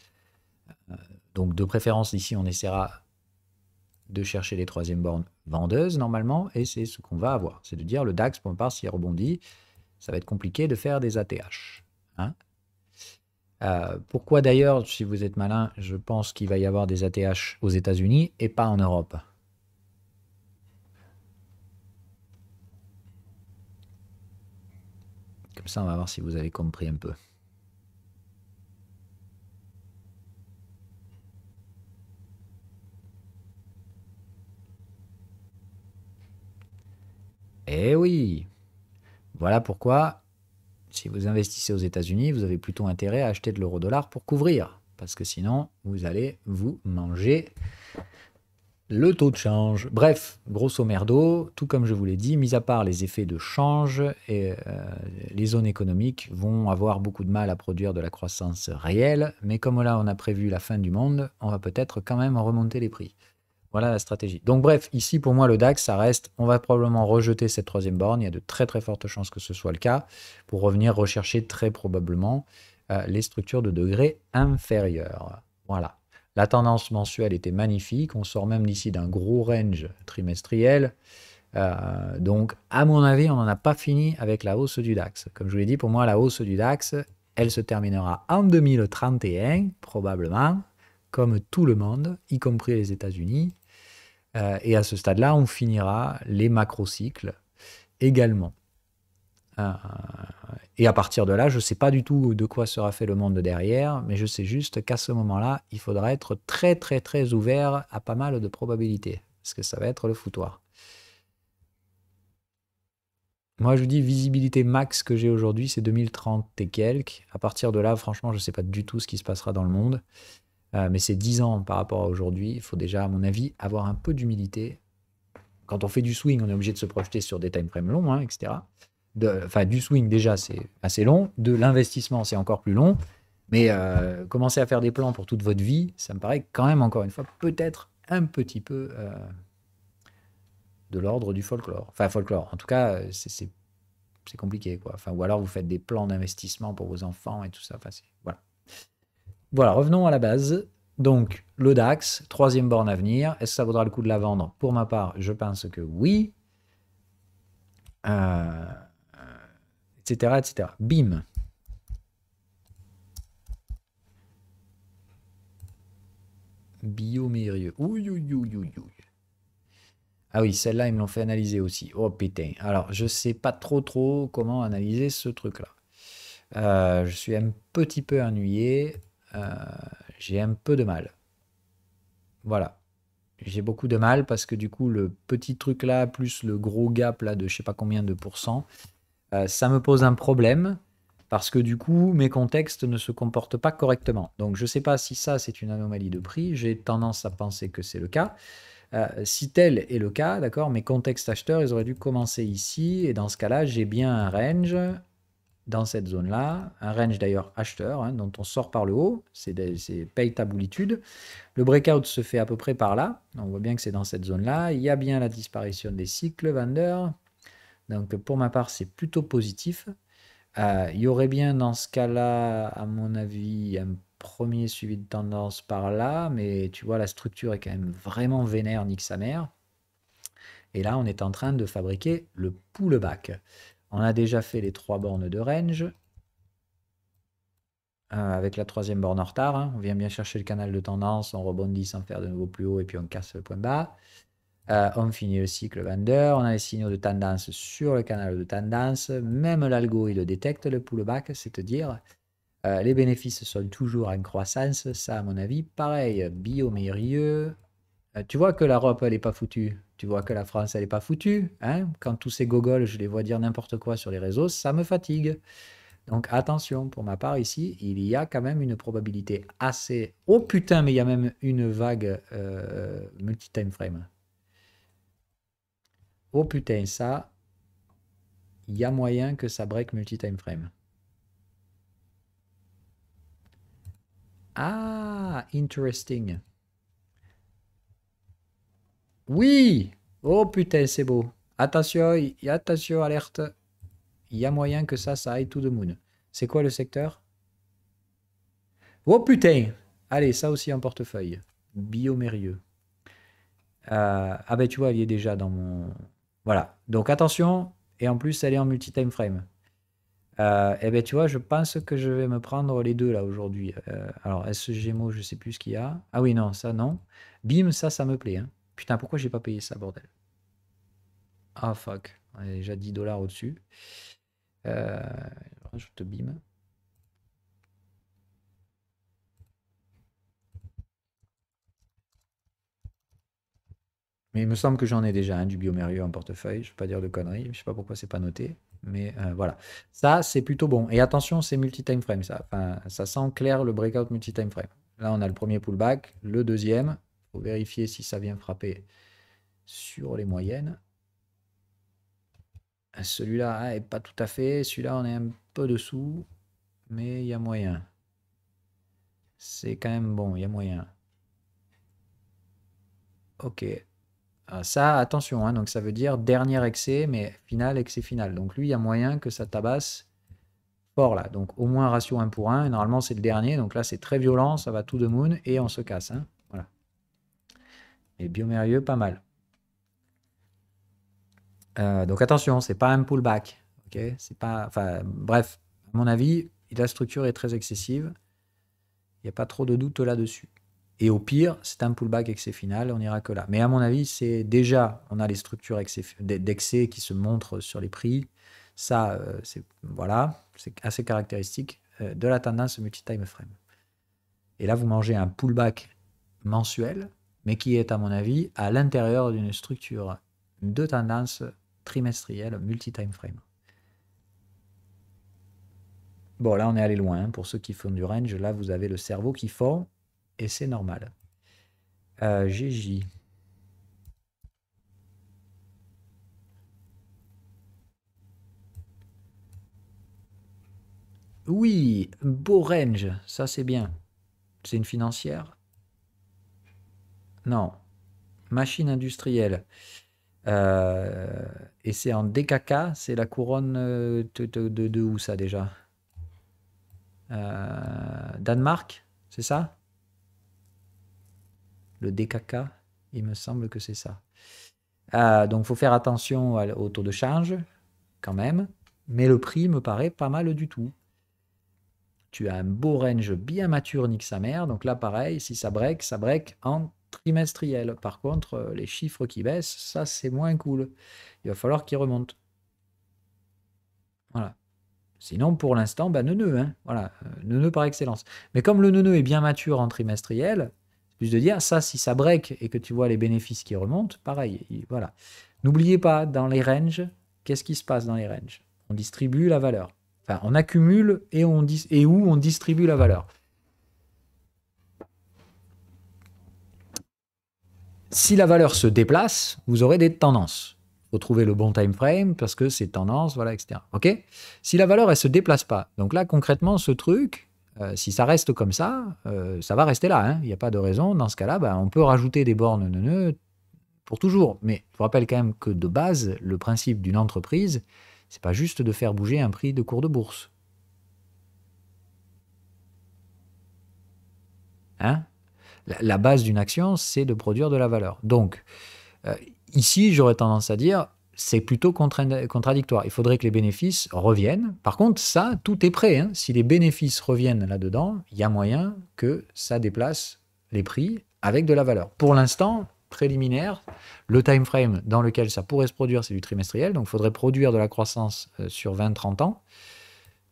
Donc de préférence ici on essaiera de chercher les troisièmes bornes vendeuses normalement, et c'est ce qu'on va avoir. C'est de dire le DAX, point barre, s'il rebondit, ça va être compliqué de faire des ATH. Hein. Pourquoi d'ailleurs, si vous êtes malin, je pense qu'il va y avoir des ATH aux États-Unis et pas en Europe. Comme ça, on va voir si vous avez compris un peu. Eh oui, voilà pourquoi, si vous investissez aux États-Unis, vous avez plutôt intérêt à acheter de l'euro-dollar pour couvrir. Parce que sinon, vous allez vous manger le taux de change. Bref, grosso merdo, tout comme je vous l'ai dit, mis à part les effets de change, les zones économiques vont avoir beaucoup de mal à produire de la croissance réelle. Mais comme là, on a prévu la fin du monde, on va peut-être quand même remonter les prix. Voilà la stratégie. Donc bref, ici pour moi le DAX, ça reste, on va probablement rejeter cette troisième borne, il y a de très très fortes chances que ce soit le cas, pour revenir rechercher très probablement les structures de degré inférieur. Voilà. La tendance mensuelle était magnifique, on sort même d'ici d'un gros range trimestriel. Donc à mon avis, on n'en a pas fini avec la hausse du DAX. Comme je vous l'ai dit, pour moi la hausse du DAX, elle se terminera en 2031, probablement, comme tout le monde, y compris les États-Unis. Et à ce stade-là, on finira les macrocycles également. Et à partir de là, je ne sais pas du tout de quoi sera fait le monde derrière, mais je sais juste qu'à ce moment-là, il faudra être très très très ouvert à pas mal de probabilités, parce que ça va être le foutoir. Moi, je vous dis, visibilité max que j'ai aujourd'hui, c'est 2030 et quelques. À partir de là, franchement, je ne sais pas du tout ce qui se passera dans le monde. Mais c'est 10 ans par rapport à aujourd'hui. Il faut déjà, à mon avis, avoir un peu d'humilité. Quand on fait du swing, on est obligé de se projeter sur des time frames longs, hein, etc. Enfin, du swing, déjà, c'est assez long. De l'investissement, c'est encore plus long. Mais commencer à faire des plans pour toute votre vie, ça me paraît quand même, encore une fois, peut-être un petit peu de l'ordre du folklore. Enfin, folklore. En tout cas, c'est compliqué, quoi. Enfin, ou alors vous faites des plans d'investissement pour vos enfants et tout ça. Enfin, voilà. Voilà, revenons à la base. Donc, le DAX, troisième borne à venir. Est-ce que ça vaudra le coup de la vendre? Pour ma part, je pense que oui. Etc., etc. Bim. Biomérieux. Ouille, ouille, ouille, ouille, ouille. Ah oui, celle-là, ils me l'ont fait analyser aussi. Oh putain. Alors, je sais pas trop comment analyser ce truc-là. Je suis un petit peu ennuyé. J'ai un peu de mal. Voilà. J'ai beaucoup de mal parce que du coup, le petit truc là, plus le gros gap là de je sais pas combien de pourcents, ça me pose un problème parce que du coup, mes contextes ne se comportent pas correctement. Donc, je ne sais pas si ça, c'est une anomalie de prix. J'ai tendance à penser que c'est le cas. Si tel est le cas, d'accord, mes contextes acheteurs, ils auraient dû commencer ici. Et dans ce cas-là, j'ai bien un range dans cette zone-là. Un range d'ailleurs acheteur, hein, dont on sort par le haut. C'est paye ta boulitude. Le breakout se fait à peu près par là. On voit bien que c'est dans cette zone-là. Il y a bien la disparition des cycles vendeurs. Donc, pour ma part, c'est plutôt positif. Il y aurait bien dans ce cas-là, à mon avis, un premier suivi de tendance par là, mais tu vois, la structure est quand même vraiment vénère, nique sa mère. Et là, on est en train de fabriquer le pullback. On a déjà fait les 3 bornes de range, avec la troisième borne en retard. Hein. On vient bien chercher le canal de tendance, on rebondit sans faire de nouveau plus haut, et puis on casse le point bas. On finit le cycle vendeur, on a les signaux de tendance sur le canal de tendance, même l'algo il le détecte, le pullback, c'est-à-dire les bénéfices sont toujours en croissance, ça à mon avis, pareil, biomérieux, tu vois que l'Europe elle est pas foutue, tu vois que la France elle est pas foutue, hein quand tous ces gogoles je les vois dire n'importe quoi sur les réseaux, ça me fatigue. Donc attention, pour ma part ici, il y a quand même une probabilité assez... Oh putain, mais il y a même une vague multi-time frame. Oh putain, ça, il y a moyen que ça break multi-time frame. Ah, interesting. Oui! Oh putain, c'est beau. Attention, attention, alerte. Il y a moyen que ça aille tout de moon. C'est quoi le secteur? Oh putain! Allez, ça aussi en portefeuille. Biomérieux. Ah ben tu vois, il est déjà dans mon... Voilà. Donc attention. Et en plus, elle est en multi-time frame. Eh ben tu vois, je pense que je vais me prendre les deux là aujourd'hui. Alors, SGMO, je sais plus ce qu'il y a. Ah oui, non, ça non. Bim, ça me plaît. Hein. Putain, pourquoi j'ai pas payé ça, bordel? Ah fuck, on est déjà 10 dollars au-dessus. Rajoute BIM. Mais il me semble que j'en ai déjà un du biomérieux en portefeuille. Je ne vais pas dire de conneries. Je ne sais pas pourquoi c'est pas noté. Mais voilà. Ça, c'est plutôt bon. Et attention, c'est multi-time frame. Ça. Enfin, ça sent clair le breakout multi-time frame. Là, on a le premier pullback. Le deuxième. Il faut vérifier si ça vient frapper sur les moyennes. Celui-là, pas tout à fait. Celui-là, on est un peu dessous. Mais il y a moyen. C'est quand même bon. Il y a moyen. Ok. Ça, attention, hein, donc ça veut dire dernier excès, mais final, excès final. Donc lui, il y a moyen que ça tabasse fort là. Donc au moins ratio 1 pour 1. Et normalement, c'est le dernier. Donc là, c'est très violent, ça va tout de moon et on se casse. Hein. Voilà. Et biomérieux, pas mal. Donc attention, c'est pas un pullback. Ok, c'est pas. Enfin, bref, à mon avis, la structure est très excessive. Il n'y a pas trop de doute là-dessus. Et au pire, c'est un pullback excès final, on n'ira que là. Mais à mon avis, c'est déjà, on a les structures d'excès qui se montrent sur les prix. Ça, c'est voilà, c'est assez caractéristique de la tendance multi-time frame. Et là, vous mangez un pullback mensuel, mais qui est, à mon avis, à l'intérieur d'une structure de tendance trimestrielle multi-time frame. Bon, là, on est allé loin. Pour ceux qui font du range, là, vous avez le cerveau qui fond, et c'est normal. GJ. Oui, beau range, ça c'est bien. C'est une financière? Non. Machine industrielle. Euh, et c'est en DKK, c'est la couronne de où ça déjà? Danemark, c'est ça? Le DKK, il me semble que c'est ça. Donc il faut faire attention au taux de change, quand même. Mais le prix me paraît pas mal du tout. Tu as un beau range bien mature, nique sa mère. Donc là, pareil, si ça break en trimestriel. Par contre, les chiffres qui baissent, ça, c'est moins cool. Il va falloir qu'ils remontent. Voilà. Sinon, pour l'instant, bah, neuneu, hein. Voilà, neuneu par excellence. Mais comme le neuneu est bien mature en trimestriel, c'est plus de dire, ça, si ça break et que tu vois les bénéfices qui remontent, pareil. Voilà. N'oubliez pas, dans les ranges, qu'est-ce qui se passe dans les ranges? On distribue la valeur. Enfin, on accumule et où on distribue la valeur. Si la valeur se déplace, vous aurez des tendances. Il faut trouver le bon time frame parce que c'est tendance, voilà, etc. Ok. Si la valeur, elle se déplace pas, donc là, concrètement, ce truc, si ça reste comme ça va rester là. Hein. Il n'y a pas de raison. Dans ce cas-là, on peut rajouter des bornes pour toujours. Mais je vous rappelle quand même que de base, le principe d'une entreprise, c'est pas juste de faire bouger un prix de cours de bourse. Hein? La base d'une action, c'est de produire de la valeur. Donc, ici, j'aurais tendance à dire, c'est plutôt contradictoire. Il faudrait que les bénéfices reviennent. Par contre, ça, tout est prêt. Hein. Si les bénéfices reviennent là-dedans, il y a moyen que ça déplace les prix avec de la valeur. Pour l'instant, préliminaire, le time frame dans lequel ça pourrait se produire, c'est du trimestriel. Donc, il faudrait produire de la croissance sur 20-30 ans.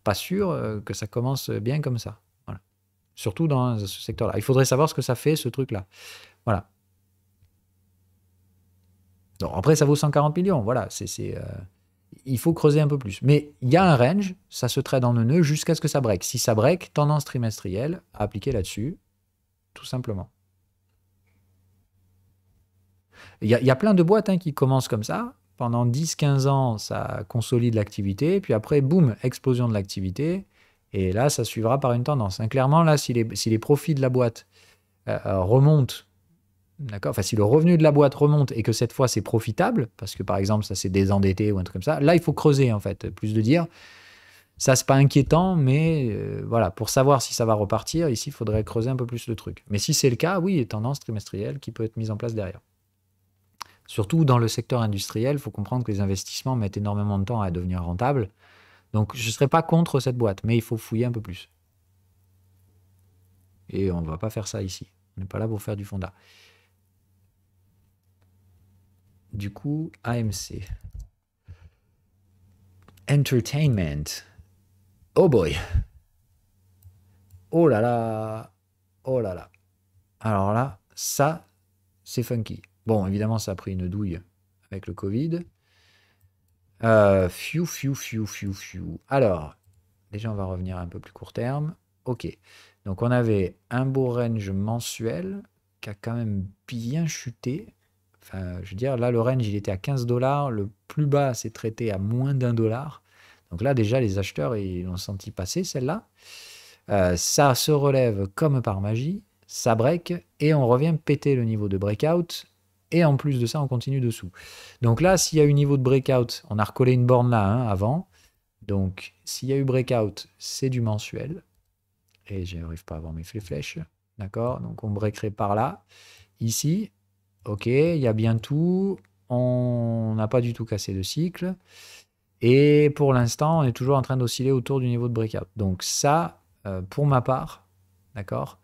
Pas sûr que ça commence bien comme ça. Voilà. Surtout dans ce secteur-là. Il faudrait savoir ce que ça fait, ce truc-là. Voilà. Donc après, ça vaut 140 millions. Voilà, il faut creuser un peu plus. Mais il y a un range, ça se trade en nœud jusqu'à ce que ça break. Si ça break, tendance trimestrielle à appliquer là-dessus, tout simplement. Il y a plein de boîtes qui commencent comme ça. Pendant 10-15 ans, ça consolide l'activité. Puis après, boum, explosion de l'activité. Et là, ça suivra par une tendance. Clairement, là, si les profits de la boîte remontent, d'accord. Enfin, si le revenu de la boîte remonte et que cette fois c'est profitable, parce que par exemple ça s'est désendetté ou un truc comme ça, là il faut creuser en fait, plus de dire. Ça c'est pas inquiétant, mais voilà, pour savoir si ça va repartir, ici il faudrait creuser un peu plus le truc. Mais si c'est le cas, oui, tendance trimestrielle qui peut être mise en place derrière. Surtout dans le secteur industriel, il faut comprendre que les investissements mettent énormément de temps à devenir rentables. Donc je ne serais pas contre cette boîte, mais il faut fouiller un peu plus. Et on ne va pas faire ça ici. On n'est pas là pour faire du fonda. Du coup, AMC. Entertainment. Oh boy. Oh là là. Oh là là. Alors là, ça, c'est funky. Bon, évidemment, ça a pris une douille avec le Covid. Fiu, fiu, fiu, fiu, fiu. Alors, déjà, on va revenir à un peu plus court terme. Ok. Donc, on avait un beau range mensuel qui a quand même bien chuté. Enfin, je veux dire, là, le range, il était à 15 dollars. Le plus bas s'est traité à moins d'1 dollar. Donc là, déjà, les acheteurs, ils l'ont senti passer, celle-là. Ça se relève comme par magie. Ça break. Et on revient péter le niveau de breakout. Et en plus de ça, on continue dessous. Donc là, s'il y a eu niveau de breakout, on a recollé une borne là avant. Donc, s'il y a eu breakout, c'est du mensuel. Et je n'arrive pas à avoir mes flèches. D'accord? Donc, on breakerait par là. Ici, ok, il y a bien tout. On n'a pas du tout cassé de cycle. Et pour l'instant, on est toujours en train d'osciller autour du niveau de breakout. Donc ça, pour ma part, d'accord,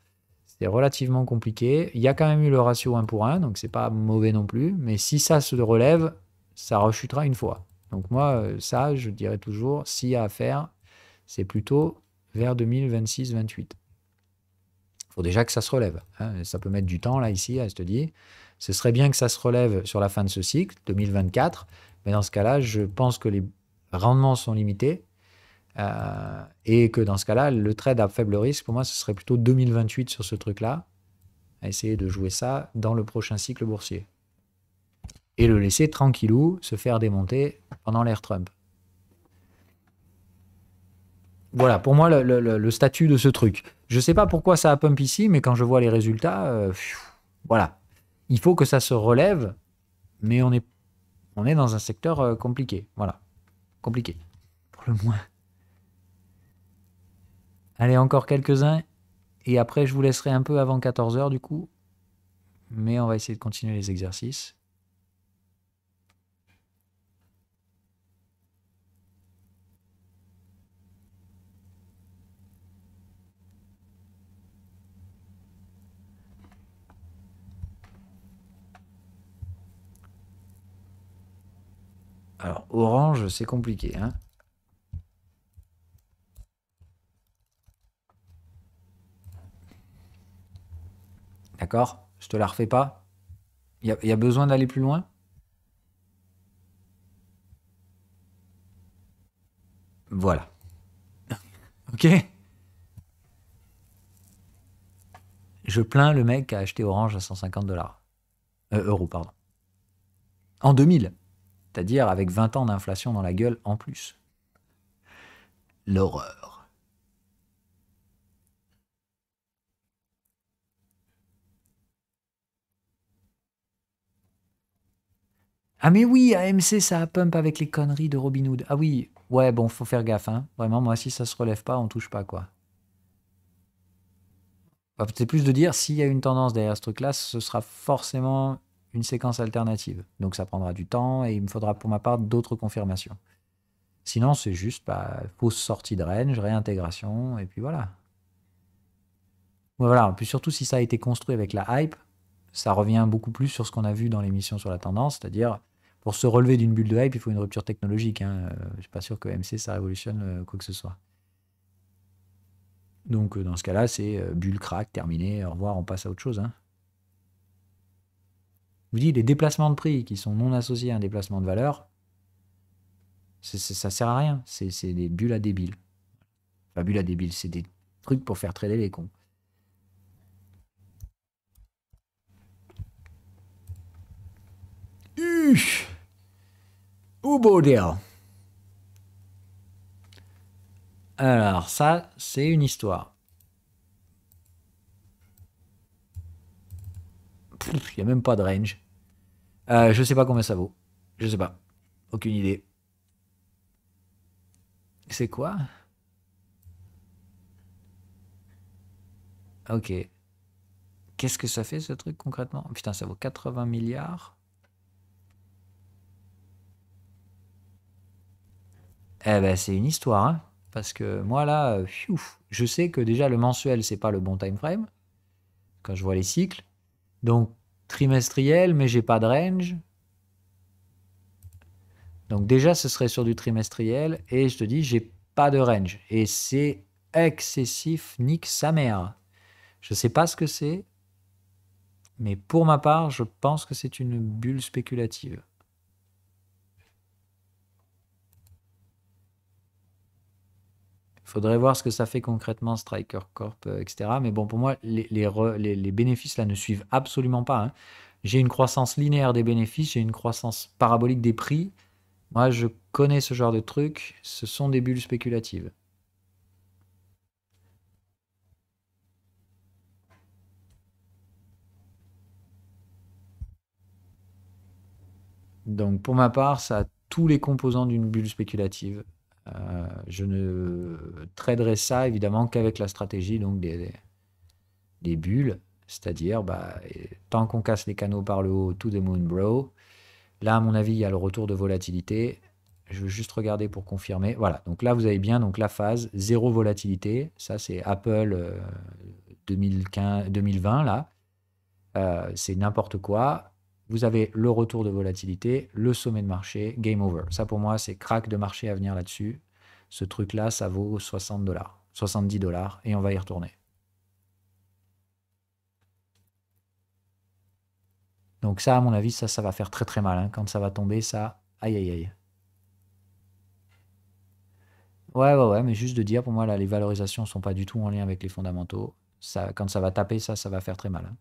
c'est relativement compliqué. Il y a quand même eu le ratio 1 pour 1, donc c'est pas mauvais non plus. Mais si ça se relève, ça rechutera une fois. Donc moi, ça, je dirais toujours, s'il y a à faire, c'est plutôt vers 2026-28. Il faut déjà que ça se relève. Hein. Ça peut mettre du temps, là, ici, je te dis. Ce serait bien que ça se relève sur la fin de ce cycle, 2024. Mais dans ce cas-là, je pense que les rendements sont limités. Et que dans ce cas-là, le trade à faible risque, pour moi, ce serait plutôt 2028 sur ce truc-là. À essayer de jouer ça dans le prochain cycle boursier. Et le laisser tranquillou se faire démonter pendant l'ère Trump. Voilà, pour moi, le statut de ce truc. Je ne sais pas pourquoi ça a pump ici, mais quand je vois les résultats, voilà. Il faut que ça se relève, mais on est dans un secteur compliqué. Voilà, compliqué, pour le moins. Allez, encore quelques-uns, et après, je vous laisserai un peu avant 14 h du coup. Mais on va essayer de continuer les exercices. Alors, orange, c'est compliqué, hein. D'accord? Je te la refais pas. Il y a besoin d'aller plus loin? Voilà. Ok? Je plains le mec qui a acheté Orange à 150 dollars. Euros, pardon. En 2000. C'est-à-dire avec 20 ans d'inflation dans la gueule en plus. L'horreur. Ah mais oui, AMC, ça a pump avec les conneries de Robinhood. Ah oui, ouais, bon, faut faire gaffe, hein. Vraiment, moi, si ça se relève pas, on touche pas, quoi. Enfin, c'est plus de dire, s'il y a une tendance derrière ce truc-là, ce sera forcément une séquence alternative. Donc ça prendra du temps et il me faudra pour ma part d'autres confirmations. Sinon, c'est juste fausse sortie de range, réintégration, et puis voilà. Voilà, puis surtout si ça a été construit avec la hype, ça revient beaucoup plus sur ce qu'on a vu dans l'émission sur la tendance, c'est-à-dire pour se relever d'une bulle de hype, il faut une rupture technologique. Hein. Je ne suis pas sûr que MC, ça révolutionne quoi que ce soit. Donc dans ce cas-là, c'est bulle, crack, terminé, au revoir, on passe à autre chose. Hein. Je vous dis, les déplacements de prix qui sont non associés à un déplacement de valeur, ça sert à rien. C'est des bulles à débiles. Enfin, bulles à débiles, c'est des trucs pour faire trader les cons. Ubodel. Alors, ça, c'est une histoire. Il n'y a même pas de range. Je sais pas combien ça vaut. Je sais pas. Aucune idée. C'est quoi? Ok. Qu'est-ce que ça fait ce truc concrètement? Putain, ça vaut 80 milliards. Eh ben, c'est une histoire, hein. Parce que moi, là, je sais que déjà le mensuel, c'est pas le bon time frame. Quand je vois les cycles. Donc, trimestriel, mais j'ai pas de range. Donc déjà, ce serait sur du trimestriel et je te dis, j'ai pas de range. Et c'est excessif, nique sa mère. Je sais pas ce que c'est, mais pour ma part, je pense que c'est une bulle spéculative. Il faudrait voir ce que ça fait concrètement, Striker Corp, etc. Mais bon, pour moi, les bénéfices là ne suivent absolument pas, hein. J'ai une croissance linéaire des bénéfices, j'ai une croissance parabolique des prix. Moi, je connais ce genre de truc. Ce sont des bulles spéculatives. Donc, pour ma part, ça a tous les composants d'une bulle spéculative. Je ne traderai ça évidemment qu'avec la stratégie donc des bulles, c'est-à-dire bah, tant qu'on casse les canaux par le haut, to the moon, bro. Là, à mon avis, il y a le retour de volatilité. Je veux juste regarder pour confirmer. Voilà, donc là, vous avez bien donc la phase zéro volatilité. Ça, c'est Apple 2015, 2020, là. C'est n'importe quoi. Vous avez le retour de volatilité, le sommet de marché, game over. Ça, pour moi, c'est crack de marché à venir là-dessus. Ce truc-là, ça vaut 60 dollars, 70 dollars, et on va y retourner. Donc ça, à mon avis, ça va faire très très mal, hein. Quand ça va tomber, ça, aïe aïe aïe. Ouais, ouais, ouais, mais juste de dire, pour moi, là, les valorisations sont pas du tout en lien avec les fondamentaux. Ça, quand ça va taper, ça va faire très mal, hein.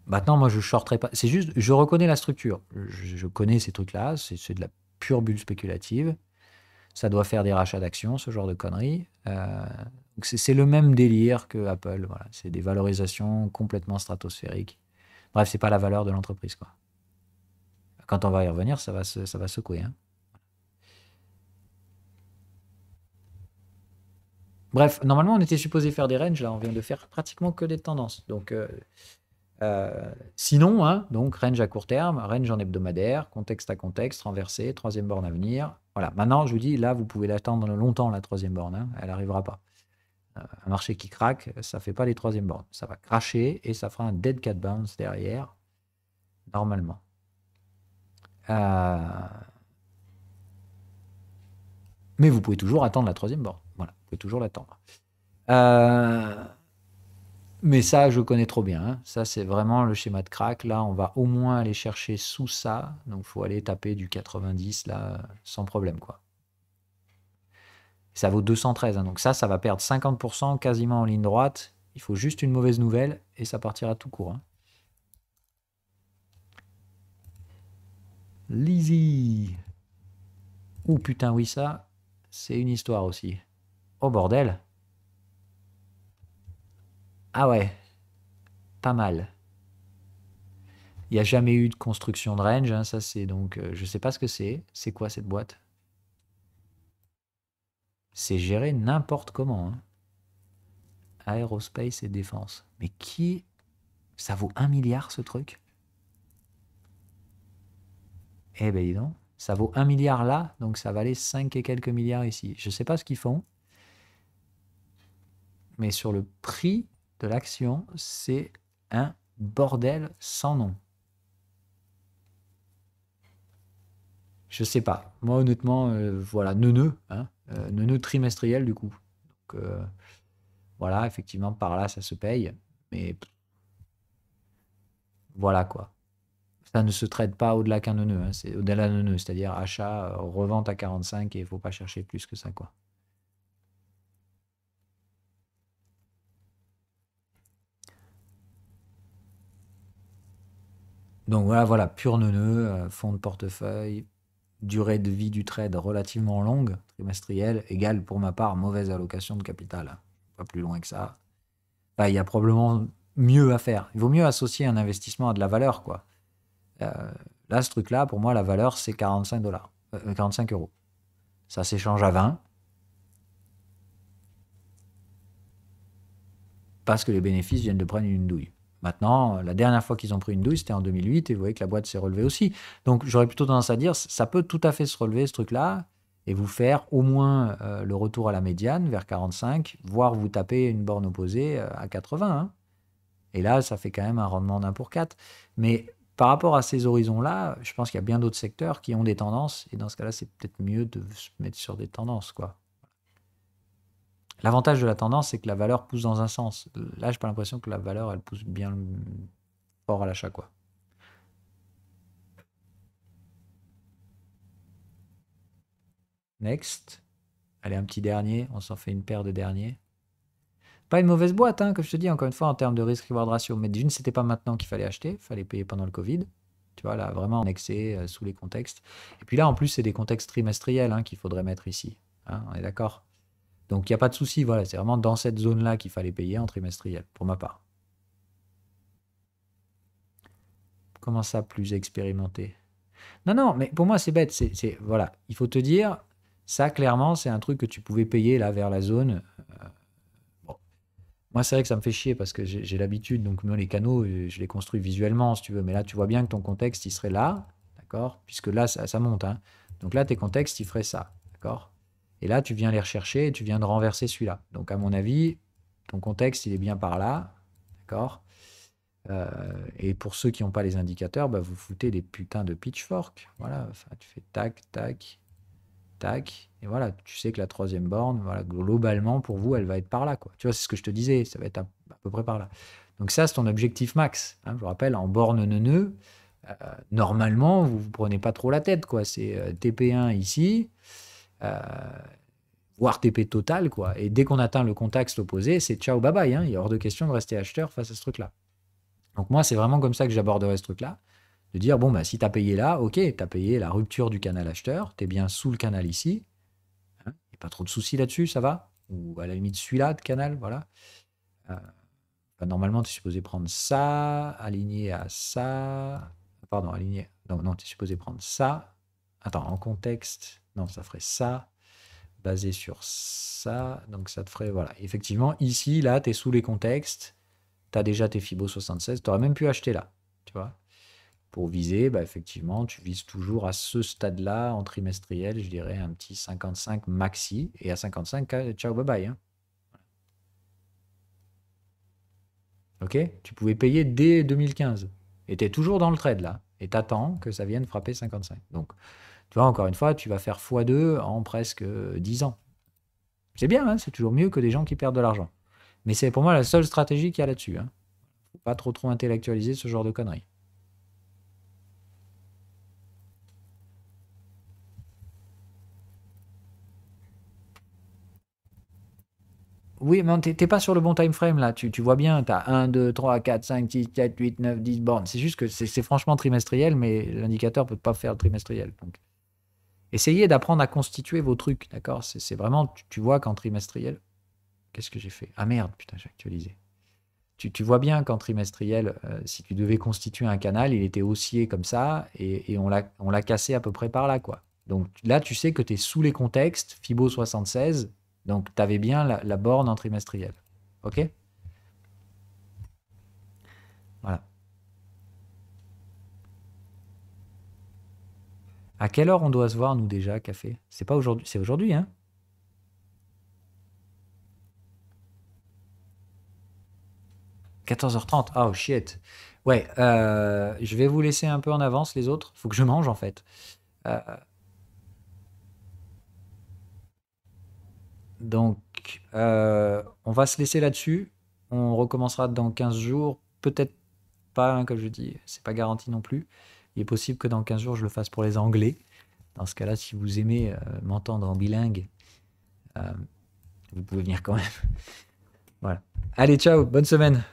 Maintenant, moi, je shorterai pas. C'est juste, je reconnais la structure. Je connais ces trucs-là. C'est de la pure bulle spéculative. Ça doit faire des rachats d'actions, ce genre de conneries. Donc c'est le même délire que Apple. Voilà. C'est des valorisations complètement stratosphériques. Bref, c'est pas la valeur de l'entreprise, quoi. Quand on va y revenir, ça va secouer, hein. Bref, normalement, on était supposé faire des ranges. Là, on vient de faire pratiquement que des tendances. Donc, sinon, hein, donc range à court terme, range en hebdomadaire, contexte à contexte, renversé, troisième borne à venir. Voilà. Maintenant, je vous dis, là, vous pouvez l'attendre longtemps, la troisième borne, hein. Elle n'arrivera pas. Un marché qui craque, ça fait pas les troisièmes bornes. Ça va cracher et ça fera un dead cat bounce derrière, normalement. Mais vous pouvez toujours attendre la troisième borne. Voilà, vous pouvez toujours l'attendre. Mais ça, je connais trop bien, hein. Ça, c'est vraiment le schéma de crack. Là, on va au moins aller chercher sous ça. Donc, il faut aller taper du 90, là, sans problème, quoi. Ça vaut 213, hein. Donc ça va perdre 50% quasiment en ligne droite. Il faut juste une mauvaise nouvelle et ça partira tout court, hein. Lizzy. Ouh, putain, oui, ça, c'est une histoire aussi. Oh, bordel. Ah ouais, pas mal. Il n'y a jamais eu de construction de range, hein. Ça, c'est donc... je sais pas ce que c'est. C'est quoi cette boîte? C'est géré n'importe comment, hein. Aérospace et défense. Mais qui... Ça vaut 1 milliard, ce truc? Eh ben dis donc. Ça vaut 1 milliard là, donc ça valait 5 et quelques milliards ici. Je sais pas ce qu'ils font, mais sur le prix de l'action, c'est un bordel sans nom. Je sais pas. Moi, honnêtement, voilà, neuneu, hein, neuneu trimestriel du coup. Donc, voilà, effectivement, par là, ça se paye. Mais voilà quoi. Ça ne se traite pas au-delà qu'un neuneu, hein. C'est au-delà d'un neuneu, c'est-à-dire achat, revente à 45 et il faut pas chercher plus que ça, quoi. Donc voilà, voilà, pur neuneu, fonds de portefeuille, durée de vie du trade relativement longue, trimestrielle, égale pour ma part mauvaise allocation de capital, hein. Pas plus loin que ça. Enfin, il y a probablement mieux à faire. Il vaut mieux associer un investissement à de la valeur, quoi. Euh, Là, ce truc-là, pour moi, la valeur, c'est 45 dollars, 45 euros. Ça s'échange à 20 parce que les bénéfices viennent de prendre une douille. Maintenant, la dernière fois qu'ils ont pris une douille, c'était en 2008, et vous voyez que la boîte s'est relevée aussi. Donc, j'aurais plutôt tendance à dire, ça peut tout à fait se relever, ce truc-là, et vous faire au moins le retour à la médiane, vers 45, voire vous taper une borne opposée à 80, hein. Et là, ça fait quand même un rendement d'1 pour 4. Mais par rapport à ces horizons-là, je pense qu'il y a bien d'autres secteurs qui ont des tendances. Et dans ce cas-là, c'est peut-être mieux de se mettre sur des tendances, quoi. L'avantage de la tendance, c'est que la valeur pousse dans un sens. Là, j'ai pas l'impression que la valeur, elle pousse bien fort à l'achat, quoi. Next. Allez, un petit dernier. On s'en fait une paire de derniers. Pas une mauvaise boîte, hein, comme je te dis, encore une fois, en termes de risk-reward ratio. Mais d'une, c'était pas maintenant qu'il fallait acheter. Il fallait payer pendant le Covid. Tu vois, là, vraiment en excès, sous les contextes. Et puis là, en plus, c'est des contextes trimestriels, hein, qu'il faudrait mettre ici. Hein, on est d'accord? Donc, il n'y a pas de souci. Voilà, c'est vraiment dans cette zone-là qu'il fallait payer en trimestriel, pour ma part. Comment ça, plus expérimenté? Non, non, mais pour moi, c'est bête. Voilà, il faut te dire, ça, clairement, c'est un truc que tu pouvais payer là vers la zone. Bon. Moi, c'est vrai que ça me fait chier parce que j'ai l'habitude. Donc, moi, les canaux, je les construis visuellement, si tu veux. Mais là, tu vois bien que ton contexte, il serait là. D'accord? Puisque là, ça monte. Hein. Donc là, tes contextes, ils feraient ça. D'accord? Et là, tu viens les rechercher et tu viens de renverser celui-là. Donc, à mon avis, ton contexte, il est bien par là. D'accord? Et pour ceux qui n'ont pas les indicateurs, bah, vous foutez des putains de pitchfork. Voilà, enfin, tu fais tac, tac, tac. Et voilà, tu sais que la troisième borne, voilà, globalement, pour vous, elle va être par là, quoi. Tu vois, c'est ce que je te disais, ça va être à peu près par là. Donc ça, c'est ton objectif max. Hein, je vous rappelle, en borne neuneu, normalement, vous ne vous prenez pas trop la tête, quoi. C'est TP1 ici, euh, voire TP total, quoi. Et dès qu'on atteint le contexte opposé, c'est ciao, bye bye. Hein. Il est hors de question de rester acheteur face à ce truc-là. Donc moi, c'est vraiment comme ça que j'aborderais ce truc-là. De dire, bon, bah, si tu as payé là, ok, tu as payé la rupture du canal acheteur, tu es bien sous le canal ici. Il n'y a pas trop de soucis là-dessus, ça va? Ou à la limite celui-là de canal, voilà. Enfin, normalement, tu es supposé prendre ça, aligné à ça. Pardon, aligné. Non, tu es supposé prendre ça. Attends, en contexte, non, ça ferait ça, basé sur ça. Donc ça te ferait, voilà. Effectivement, ici, là, tu es sous les contextes. Tu as déjà tes Fibo 76. Tu aurais même pu acheter là, tu vois. Pour viser, bah, effectivement, tu vises toujours à ce stade-là, en trimestriel, je dirais un petit 55 maxi. Et à 55, ciao, bye bye. Hein. Ok? Tu pouvais payer dès 2015. Et tu es toujours dans le trade là. Et tu attends que ça vienne frapper 55. Donc, tu vois, encore une fois, tu vas faire x2 en presque 10 ans. C'est bien, hein, c'est toujours mieux que des gens qui perdent de l'argent. Mais c'est pour moi la seule stratégie qu'il y a là-dessus. Hein. Faut pas trop intellectualiser ce genre de conneries. Oui, mais t'es pas sur le bon time frame là. Tu vois bien, tu as 1, 2, 3, 4, 5, 6, 7, 8, 9, 10 bornes. C'est juste que c'est franchement trimestriel, mais l'indicateur peut pas faire le trimestriel. Donc, essayez d'apprendre à constituer vos trucs, d'accord? C'est vraiment, tu vois qu'en trimestriel. Qu'est-ce que j'ai fait? Ah merde, putain, j'ai actualisé. Tu vois bien qu'en trimestriel, si tu devais constituer un canal, il était haussier comme ça, et on l'a cassé à peu près par là, quoi. Donc là, tu sais que tu es sous les contextes, Fibo 76, donc tu avais bien la borne en trimestriel. Ok? Voilà. À quelle heure on doit se voir, nous, déjà, café? C'est pas aujourd'hui, c'est aujourd'hui, hein? 14h30. Oh shit. Ouais, je vais vous laisser un peu en avance, les autres. Faut que je mange, en fait. Euh, Donc, on va se laisser là-dessus. On recommencera dans 15 jours. Peut-être pas, hein, comme je dis, c'est pas garanti non plus. Il est possible que dans 15 jours, je le fasse pour les Anglais. Dans ce cas-là, si vous aimez m'entendre en bilingue, euh, vous pouvez venir quand même. Voilà. Allez, ciao, bonne semaine.